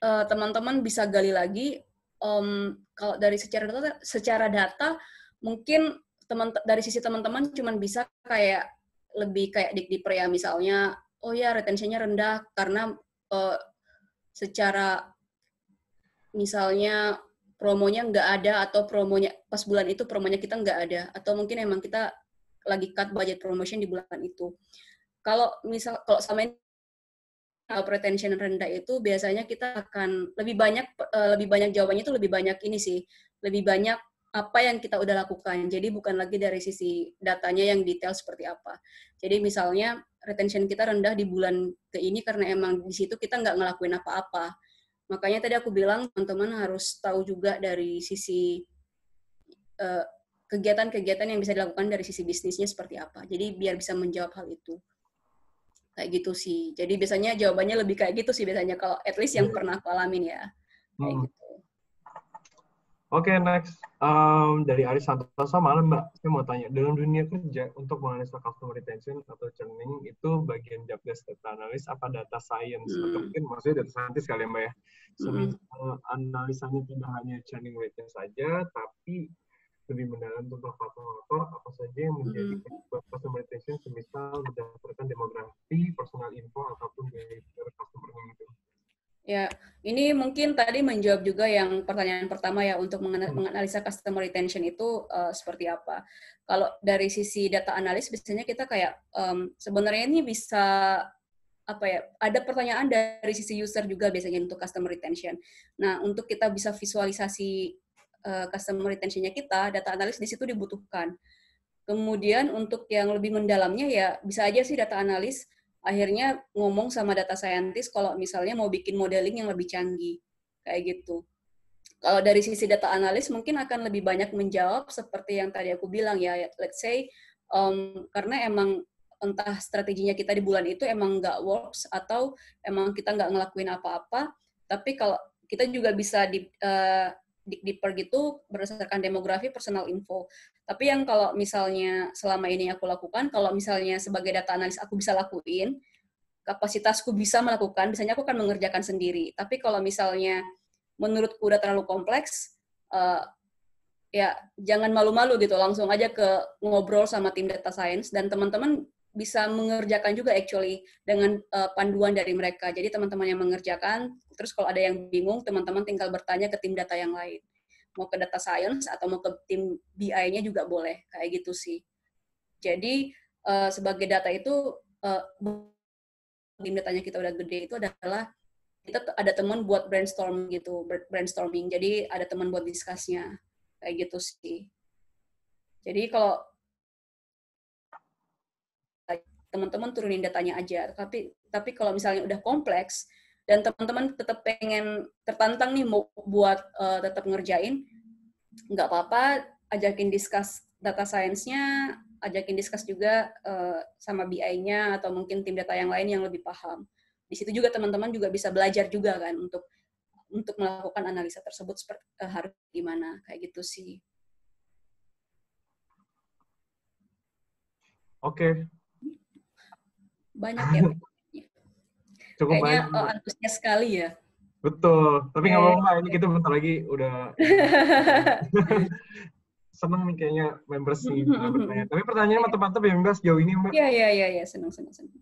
teman-teman bisa gali lagi. Kalau dari secara data mungkin dari sisi teman-teman cuman bisa kayak lebih kayak Dikdiper ya, misalnya, oh ya retensinya rendah karena secara misalnya promonya nggak ada, atau promonya pas bulan itu promonya kita nggak ada, atau mungkin emang kita lagi cut budget promotion di bulan itu. Kalau sama ini retention rendah itu biasanya kita akan lebih banyak jawabannya itu lebih banyak ini sih, lebih banyak apa yang kita udah lakukan. Jadi bukan lagi dari sisi datanya yang detail seperti apa. Jadi misalnya retention kita rendah di bulan ke ini karena emang di situ kita nggak ngelakuin apa-apa. Makanya tadi aku bilang teman-teman harus tahu juga dari sisi kegiatan-kegiatan yang bisa dilakukan dari sisi bisnisnya seperti apa. Jadi biar bisa menjawab hal itu. Kayak gitu sih. Jadi biasanya jawabannya lebih kayak gitu sih biasanya, kalau at least yang pernah aku alamin ya. Kayak gitu. Oke, next. Dari Aris Santosa, malam Mbak, saya mau tanya, dalam dunia kerja untuk menganalisa customer retention atau churning, itu bagian job desk data analis apa data science? Atau mungkin maksudnya data scientist kali ya Mbak ya? Semisal analisanya tidak hanya churning rate-nya saja, tapi lebih mendalam tentang faktor-faktor apa saja yang menjadi customer retention, semisal berdasarkan demografi, personal info, ataupun behavior customer-nya gitu. Ya, ini mungkin tadi menjawab juga yang pertanyaan pertama ya, untuk menganalisa customer retention itu seperti apa. Kalau dari sisi data analis biasanya kita kayak sebenarnya ini bisa apa ya, ada pertanyaan dari sisi user juga biasanya untuk customer retention. Nah, untuk kita bisa visualisasi customer retention-nya kita, data analis di situ dibutuhkan. Kemudian untuk yang lebih mendalamnya ya bisa aja sih data analis akhirnya ngomong sama data scientist kalau misalnya mau bikin modeling yang lebih canggih, kayak gitu. Kalau dari sisi data analis mungkin akan lebih banyak menjawab seperti yang tadi aku bilang ya, let's say karena emang entah strateginya kita di bulan itu emang nggak works, atau emang kita nggak ngelakuin apa-apa, tapi kalau kita juga bisa deeper gitu berdasarkan demografi, personal info. Tapi yang kalau misalnya selama ini aku lakukan, kalau misalnya sebagai data analis aku bisa lakuin, kapasitasku bisa melakukan, biasanya aku akan mengerjakan sendiri. Tapi kalau misalnya menurutku udah terlalu kompleks, ya jangan malu-malu gitu, langsung aja ke ngobrol sama tim data science, dan teman-teman bisa mengerjakan juga actually dengan panduan dari mereka. Jadi teman-teman yang mengerjakan, terus kalau ada yang bingung, teman-teman tinggal bertanya ke tim data yang lain. Mau ke data science atau mau ke tim BI-nya juga boleh, kayak gitu sih. Jadi sebagai data itu, tim datanya kita udah gede itu adalah kita ada teman buat brainstorming gitu, brainstorming. Jadi ada teman buat discuss-nya, kayak gitu sih. Jadi kalau teman-teman turunin datanya aja. Tapi kalau misalnya udah kompleks dan teman-teman tetap pengen tertantang nih mau buat tetap ngerjain, nggak apa-apa, ajakin discuss data science-nya, ajakin discuss juga sama BI-nya atau mungkin tim data yang lain yang lebih paham. Di situ juga teman-teman juga bisa belajar juga kan untuk melakukan analisa tersebut seperti harus gimana, kayak gitu sih. Oke. Banyak ya. Cukup kayaknya banyak. Antusias sekali ya. Betul. Tapi nggak apa-apa, ini kita bentar lagi udah seneng nih kayaknya members nih bertanya. Tapi pertanyaannya mantap-mantap ya Mbak sejauh ini Mbak. Iya, senang.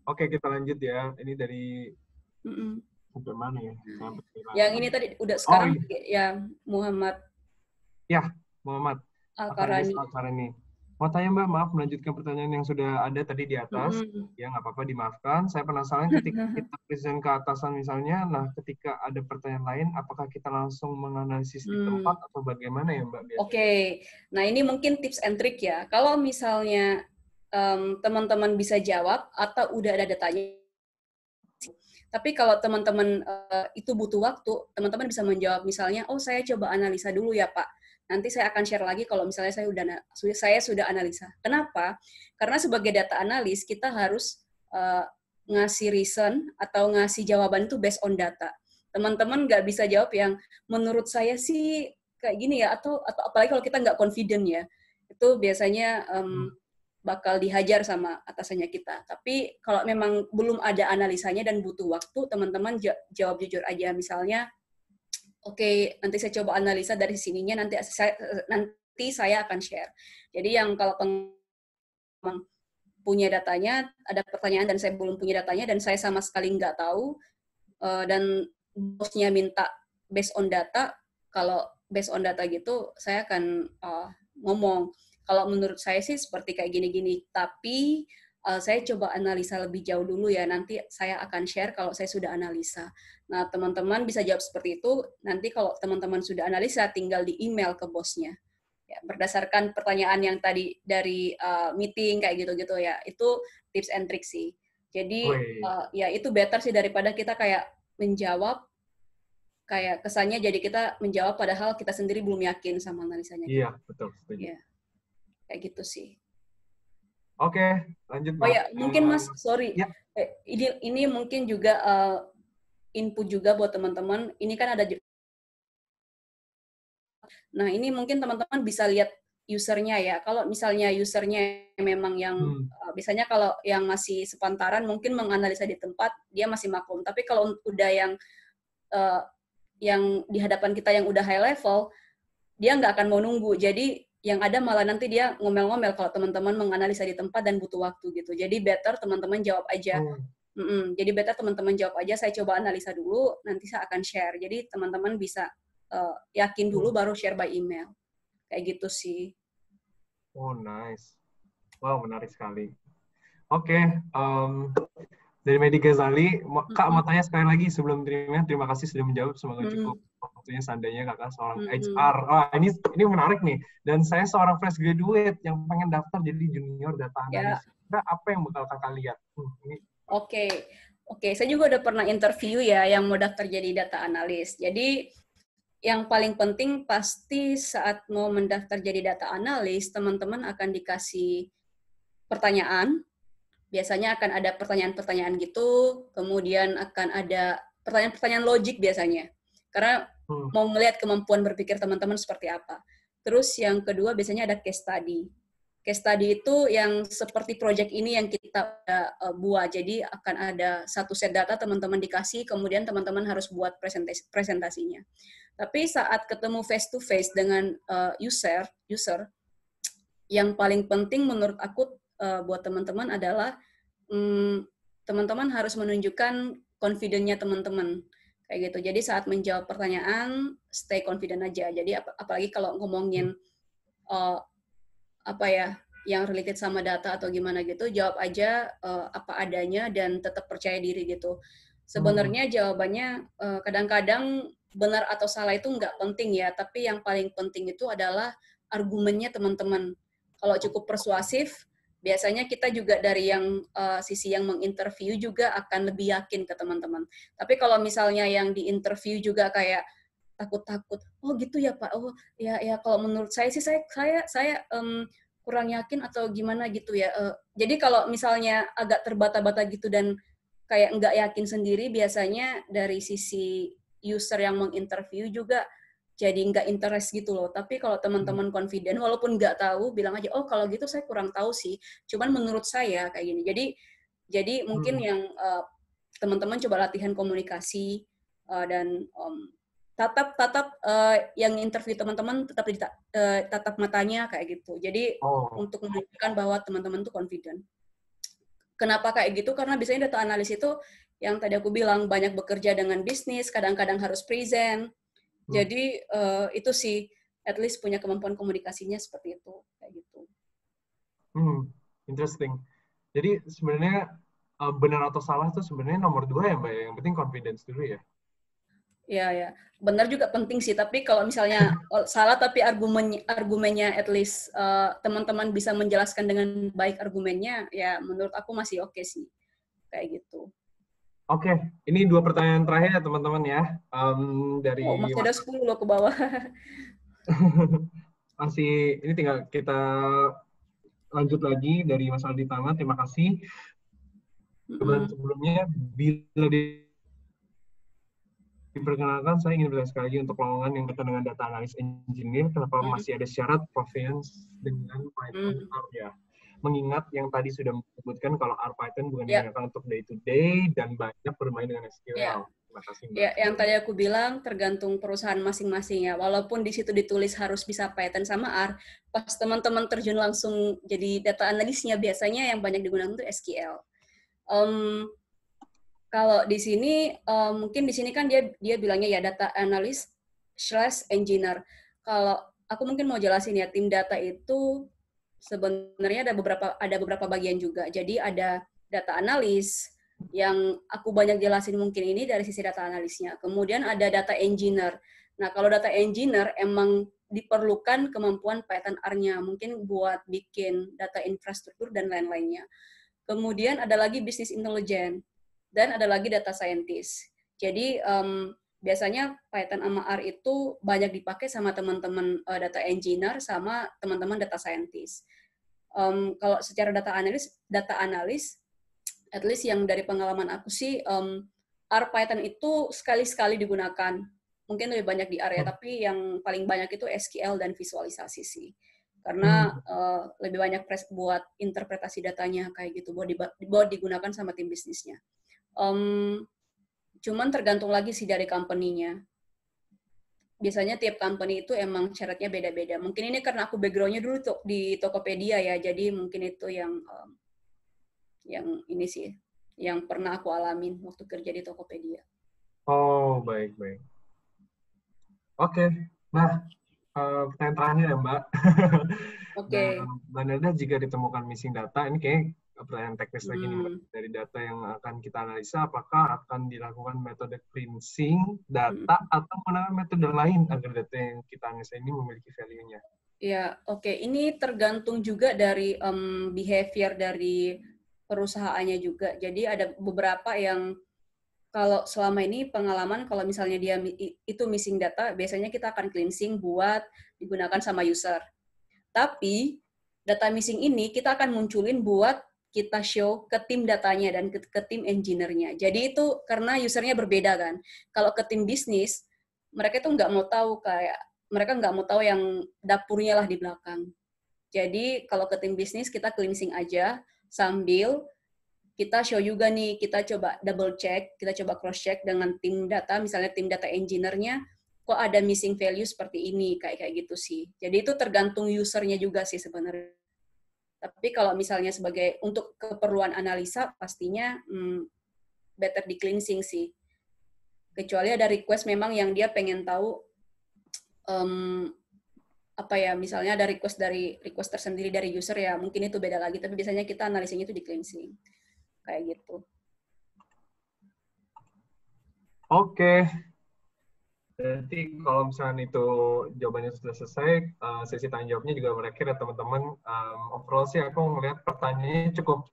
Oke, kita lanjut ya. Ini dari sampai mana ya? Yang ini tadi udah sekarang ya Muhammad. Ya, Muhammad Al-Karani. Mau tanya Mbak, maaf melanjutkan pertanyaan yang sudah ada tadi di atas. Ya, nggak apa-apa, dimaafkan. Saya penasaran ketika kita present ke atasan misalnya, nah ketika ada pertanyaan lain, apakah kita langsung menganalisis di tempat atau bagaimana ya Mbak? Oke. Nah ini mungkin tips and trick ya. Kalau misalnya teman-teman bisa jawab atau udah ada datanya, tapi kalau teman-teman itu butuh waktu, teman-teman bisa menjawab misalnya, oh saya coba analisa dulu ya Pak. Nanti saya akan share lagi kalau misalnya saya sudah analisa. Kenapa? Karena sebagai data analis, kita harus ngasih reason atau ngasih jawaban itu based on data. Teman-teman nggak bisa jawab yang menurut saya sih kayak gini ya, atau apalagi kalau kita nggak confident ya. Itu biasanya bakal dihajar sama atasannya kita. Tapi kalau memang belum ada analisanya dan butuh waktu, teman-teman jawab jujur aja. Misalnya, Oke, nanti saya coba analisa dari sininya, nanti saya akan share. Jadi yang kalau memang punya datanya, ada pertanyaan dan saya belum punya datanya dan saya sama sekali nggak tahu, dan bosnya minta based on data, kalau based on data gitu, saya akan ngomong. Kalau menurut saya sih seperti kayak gini-gini, tapi saya coba analisa lebih jauh dulu ya, nanti saya akan share kalau saya sudah analisa. Nah, teman-teman bisa jawab seperti itu, nanti kalau teman-teman sudah analisa, tinggal di email ke bosnya. Ya, berdasarkan pertanyaan yang tadi dari meeting kayak gitu-gitu ya, itu tips and trick sih. Jadi Wih, ya itu better sih daripada kita kayak menjawab, kayak kesannya jadi kita menjawab padahal kita sendiri belum yakin sama analisanya iya, gitu. betul, setuju. Ya, kayak gitu sih. Oke, lanjut Oh Mbak. ya, mungkin Mas, sorry, Ya, ini mungkin juga input juga buat teman-teman. Ini kan ada, nah ini mungkin teman-teman bisa lihat usernya ya. Kalau misalnya usernya memang yang hmm, biasanya kalau yang masih sepantaran mungkin menganalisa di tempat dia masih maklum. Tapi kalau udah uh, yang di hadapan kita yang udah high level, dia nggak akan mau nunggu. Jadi yang ada malah nanti dia ngomel-ngomel kalau teman-teman menganalisa di tempat dan butuh waktu gitu. Jadi better teman-teman jawab aja. hmm, Jadi better teman-teman jawab aja. Saya coba analisa dulu, nanti saya akan share. Jadi teman-teman bisa yakin dulu hmm. baru share by email. Kayak gitu sih. Oh, nice. Wow, menarik sekali. Oke, dari Medi Ghazali, Kak Mm-mm. mau tanya sekali lagi sebelum terima kasih sudah menjawab. Semoga cukup Mm-mm. waktunya seandainya kakak seorang Mm-mm. HR. Wah, ini menarik nih. Dan saya seorang fresh graduate yang pengen daftar jadi junior data Ya, analis. Kak, apa yang bakal kakak lihat? Ini. oke. Oke, saya juga udah pernah interview ya yang mau daftar jadi data analis. Jadi yang paling penting pasti saat mau mendaftar jadi data analis, teman-teman akan dikasih pertanyaan. Biasanya akan ada pertanyaan-pertanyaan gitu, kemudian akan ada pertanyaan-pertanyaan logik biasanya. Karena Hmm, mau melihat kemampuan berpikir teman-teman seperti apa. Terus yang kedua biasanya ada case study. Case study itu yang seperti project ini yang kita buat. Jadi akan ada satu set data teman-teman dikasih, kemudian teman-teman harus buat presentasinya. Tapi saat ketemu face to face dengan user yang paling penting menurut aku buat teman-teman adalah teman-teman harus menunjukkan confident-nya teman-teman kayak gitu. Jadi saat menjawab pertanyaan stay confident aja. Jadi apalagi kalau hmm, ngomongin uh, apa ya yang related sama data atau gimana gitu, jawab aja apa adanya dan tetap percaya diri gitu. hmm, Sebenarnya jawabannya kadang-kadang benar atau salah itu nggak penting ya, tapi yang paling penting itu adalah argumennya teman-teman. Kalau cukup oke. persuasif, biasanya kita juga dari yang sisi yang menginterview juga akan lebih yakin ke teman-teman. Tapi kalau misalnya yang diinterview juga kayak takut-takut, oh gitu ya Pak, oh ya ya kalau menurut saya sih saya kurang yakin atau gimana gitu ya. Jadi kalau misalnya agak terbata-bata gitu dan kayak nggak yakin sendiri, biasanya dari sisi user yang menginterview juga jadi nggak interest gitu loh. Tapi kalau Hmm, teman-teman confident, walaupun nggak tahu, bilang aja, oh kalau gitu saya kurang tahu sih. Cuman menurut saya kayak gini. Jadi mungkin hmm, yang teman-teman coba latihan komunikasi dan tatap yang interview teman-teman tetap tatap matanya kayak gitu. Jadi oh, untuk menunjukkan bahwa teman-teman tuh confident. Kenapa kayak gitu? Karena biasanya data analis itu yang tadi aku bilang banyak bekerja dengan bisnis, kadang-kadang harus present. hmm, Jadi itu sih at least punya kemampuan komunikasinya seperti itu kayak gitu. hmm, interesting. Jadi sebenarnya benar atau salah itu sebenarnya nomor dua ya Mbak ya. Yang penting confidence dulu ya. Ya, ya. Benar juga penting sih, tapi kalau misalnya salah tapi argumennya at least teman-teman bisa menjelaskan dengan baik argumennya, ya menurut aku masih oke sih. Kayak gitu. Oke, ini dua pertanyaan terakhir ya teman-teman ya. Oh, Dari masih ada Mas 10 loh ke bawah. masih ini tinggal kita lanjut lagi dari Mas Aldi Tama. Terima kasih. Mm-mm. Sebelumnya bila diperkenalkan, saya ingin bertanya sekali lagi untuk lowongan yang berkaitan dengan data analis engineer, kenapa Mm-mm. masih ada syarat proficiency dengan Python Mm. R ya? Mengingat yang tadi sudah menyebutkan kalau R Python bukan Ya, digunakan untuk day to day dan banyak bermain dengan ya. SQL. Terima kasih, Mbak. Ya, yang tadi aku bilang tergantung perusahaan masing-masing ya. Walaupun di situ ditulis harus bisa Python sama R, pas teman-teman terjun langsung jadi data analisnya biasanya yang banyak digunakan itu SQL. Kalau di sini mungkin di sini kan dia bilangnya ya data analyst / engineer. Kalau aku mungkin mau jelasin ya, tim data itu sebenarnya ada beberapa bagian juga. Jadi ada data analis yang aku banyak jelasin mungkin ini dari sisi data analisnya. Kemudian ada data engineer. Nah, kalau data engineer emang diperlukan kemampuan Python R-nya mungkin buat bikin data infrastruktur dan lain-lainnya. Kemudian ada lagi business intelligence dan ada lagi data scientist. Jadi biasanya Python sama R itu banyak dipakai sama teman-teman data engineer sama teman-teman data scientist. Kalau secara data analis, at least yang dari pengalaman aku sih, R Python itu sekali-sekali digunakan. Mungkin lebih banyak di R ya, tapi yang paling banyak itu SQL dan visualisasi sih. Karena lebih banyak buat interpretasi datanya kayak gitu, buat digunakan sama tim bisnisnya. Cuman tergantung lagi sih dari company-nya. Biasanya tiap company itu emang syaratnya beda-beda. Mungkin ini karena aku background-nya dulu di Tokopedia ya, jadi mungkin itu yang ini sih, yang pernah aku alamin waktu kerja di Tokopedia. Oh, baik. Oke. Nah, pertanyaan terakhir ya, Mbak. Oke. Mbak Nelda, jika ditemukan missing data, ini kayak pertanyaan teknis lagi nih, Mbak. Dari data yang akan kita analisa, apakah akan dilakukan metode cleansing data atau menggunakan metode lain agar data yang kita analisa ini memiliki value-nya? Ya, oke. Ini tergantung juga dari behavior dari perusahaannya juga. Jadi ada beberapa yang kalau selama ini pengalaman kalau misalnya dia itu missing data, biasanya kita akan cleansing buat digunakan sama user. Tapi data missing ini kita akan munculin buat kita show ke tim datanya dan ke tim engineer-nya. Jadi itu karena usernya berbeda kan. Kalau ke tim bisnis, mereka itu nggak mau tahu yang dapurnya lah di belakang. Jadi kalau ke tim bisnis kita cleansing aja sambil kita show juga nih, kita coba double check, kita coba cross check dengan tim data, misalnya tim data engineer-nya, kok ada missing value seperti ini, kayak gitu sih. Jadi itu tergantung usernya juga sih sebenarnya. Tapi kalau misalnya sebagai untuk keperluan analisa, pastinya better di cleansing sih. Kecuali ada request memang yang dia pengen tahu misalnya ada request tersendiri dari user ya, mungkin itu beda lagi. Tapi biasanya kita analisanya itu di cleansing, kayak gitu. Oke. Jadi kalau misalnya itu jawabannya sudah selesai, sesi tanya jawabnya juga berakhir ya teman-teman. Overall sih aku melihat pertanyaannya cukup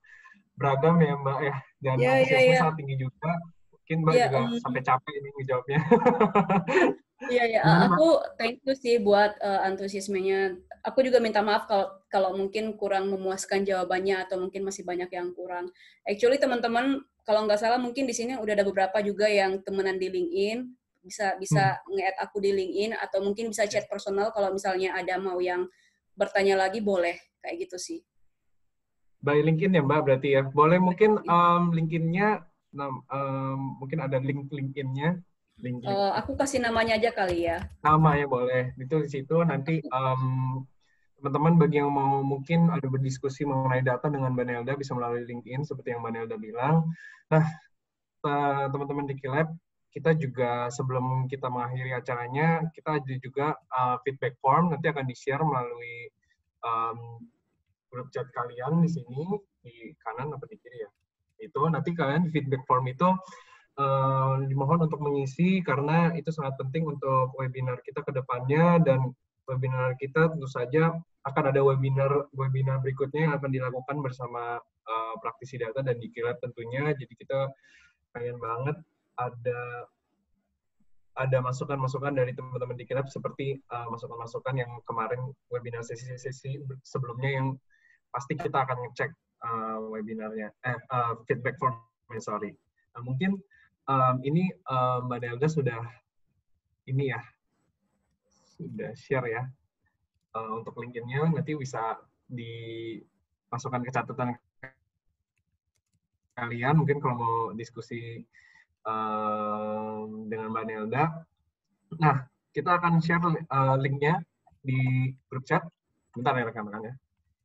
beragam ya Mbak ya, dan antusiasme sangat tinggi juga. Mungkin Mbak juga sampai capek ini menjawabnya. Iya, aku thank you sih buat antusiasmenya. Aku juga minta maaf kalau mungkin kurang memuaskan jawabannya atau mungkin masih banyak yang kurang. Actually teman-teman kalau nggak salah mungkin di sini udah ada beberapa juga yang temenan di LinkedIn, bisa nge-add aku di LinkedIn atau mungkin bisa chat personal kalau misalnya ada mau yang bertanya lagi boleh kayak gitu sih. By LinkedIn ya Mbak berarti ya. Boleh mungkin LinkedIn-nya mungkin ada link LinkedIn-nya. Aku kasih namanya aja kali ya. Nama ya boleh. Itu di situ nanti teman-teman bagi yang mau mungkin ada berdiskusi mengenai data dengan Mbak Nelda bisa melalui LinkedIn seperti yang Mbak Nelda bilang. Nah, teman-teman di Kilab, kita juga sebelum kita mengakhiri acaranya, kita ada juga feedback form nanti akan di-share melalui grup chat kalian di sini, di kanan atau di kiri ya. Itu nanti kalian di feedback form itu dimohon untuk mengisi karena itu sangat penting untuk webinar kita ke depannya, dan webinar kita tentu saja akan ada webinar berikutnya yang akan dilakukan bersama praktisi data dan di Kilab tentunya. Jadi kita pengen banget ada masukan-masukan dari teman-teman di Kilab seperti masukan-masukan yang kemarin webinar sesi-sesi sebelumnya yang pasti kita akan ngecek webinarnya, feedback form, sorry. Nah, mungkin ini Mbak Nelda sudah share ya untuk LinkedIn-nya, nanti bisa dimasukkan ke catatan kalian mungkin kalau mau diskusi dengan Mbak Nelda. Nah, kita akan share linknya di grup chat. Bentar ya rekan-rekan ya.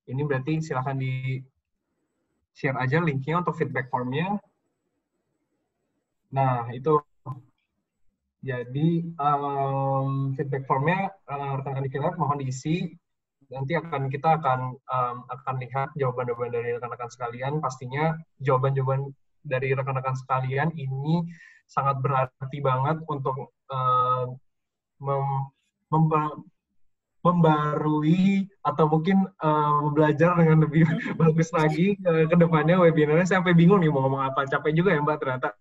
Ini berarti silahkan di-share aja linknya untuk feedback formnya. Nah, itu. Jadi, feedback formnya rekan-rekan dikira mohon diisi. Nanti kita akan lihat jawaban-jawaban dari rekan-rekan sekalian. Pastinya jawaban-jawaban dari rekan-rekan sekalian ini sangat berarti banget untuk membarui atau mungkin belajar dengan lebih bagus lagi ke depannya webinarnya. Saya sampai bingung nih mau ngomong apa. Capek juga ya Mbak ternyata.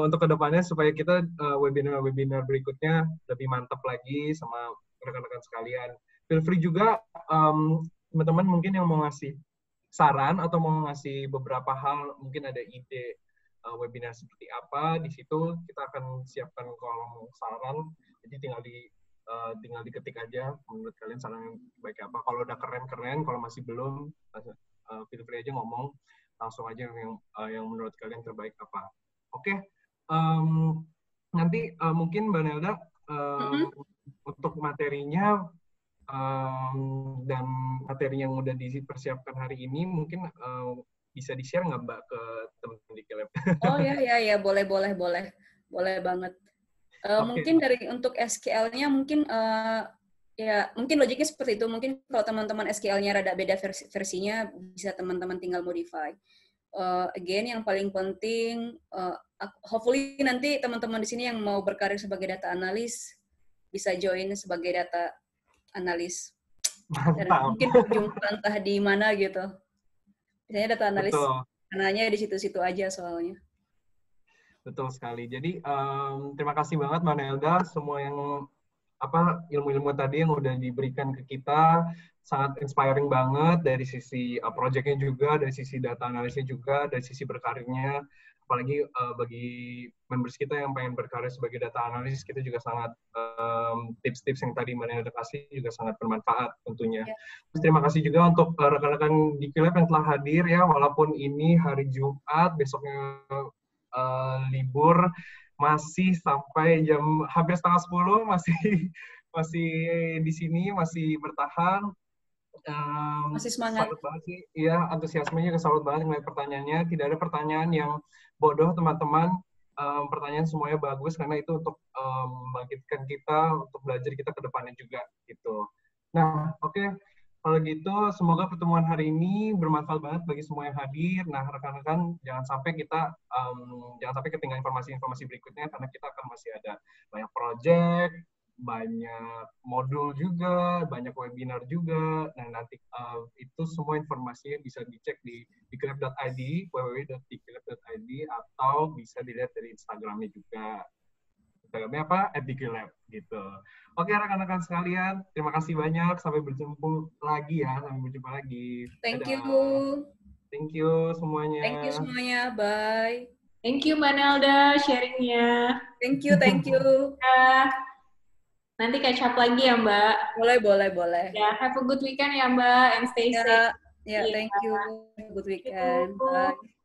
Untuk kedepannya supaya kita webinar-webinar berikutnya lebih mantap lagi sama rekan-rekan sekalian. Feel free juga teman-teman mungkin yang mau ngasih saran atau mau ngasih beberapa hal, mungkin ada ide webinar seperti apa, di situ kita akan siapkan kolom saran. Jadi tinggal diketik aja menurut kalian saran yang baik apa. Kalau udah keren-keren, kalau masih belum, feel free aja ngomong langsung aja yang menurut kalian terbaik apa. Oke, nanti mungkin Mbak Nelda untuk materinya dan materi yang udah dipersiapkan hari ini mungkin bisa di-share nggak Mbak ke teman-teman di Kilab? Oh ya, boleh banget. Mungkin untuk SQL-nya mungkin mungkin logiknya seperti itu. Mungkin kalau teman-teman SQL-nya rada beda versinya, bisa teman-teman tinggal modify. Again, yang paling penting, hopefully nanti teman-teman di sini yang mau berkarir sebagai data analis bisa join sebagai data analis. Dan mungkin jumpa entah di mana gitu. Biasanya data analis kenanya di situ-situ aja soalnya. Betul sekali. Jadi terima kasih banget Mbak Nelda, semua yang ilmu-ilmu tadi yang udah diberikan ke kita sangat inspiring banget dari sisi project-nya juga, dari sisi data analisnya juga, dari sisi berkarirnya. Apalagi bagi members kita yang pengen berkarir sebagai data analis, kita juga sangat tips-tips yang tadi Mbak Nelda kasih juga sangat bermanfaat tentunya. Terus terima kasih juga untuk rekan-rekan di Kilab yang telah hadir ya, walaupun ini hari Jumat, besoknya libur, masih sampai jam hampir 9:30 masih di sini, masih bertahan. Masih semangat. Salut banget sih, ya antusiasmenya salut banget ngeliat pertanyaannya. Tidak ada pertanyaan yang bodoh teman-teman. Pertanyaan semuanya bagus karena itu untuk membangkitkan kita, untuk belajar kita ke depannya juga gitu. Nah, oke. Kalau gitu, semoga pertemuan hari ini bermanfaat banget bagi semua yang hadir. Nah, rekan-rekan, jangan sampai ketinggalan informasi-informasi berikutnya, karena kita akan masih ada banyak project, banyak modul juga, banyak webinar juga. Nah, nanti itu semua informasinya bisa dicek di dikilab.id, www.dikilab.id, atau bisa dilihat dari Instagramnya juga. Instagramnya apa? @dikilab gitu. Oke rekan-rekan sekalian, terima kasih banyak. Sampai berjumpa lagi ya. Thank Dadah. you. Thank you semuanya. Thank you semuanya. Bye. Thank you Mbak Nelda sharingnya. Thank you. Nanti catch up lagi ya Mbak. Boleh. Ya, have a good weekend ya Mbak, and stay safe. Ya, thank you. Good weekend. Bye.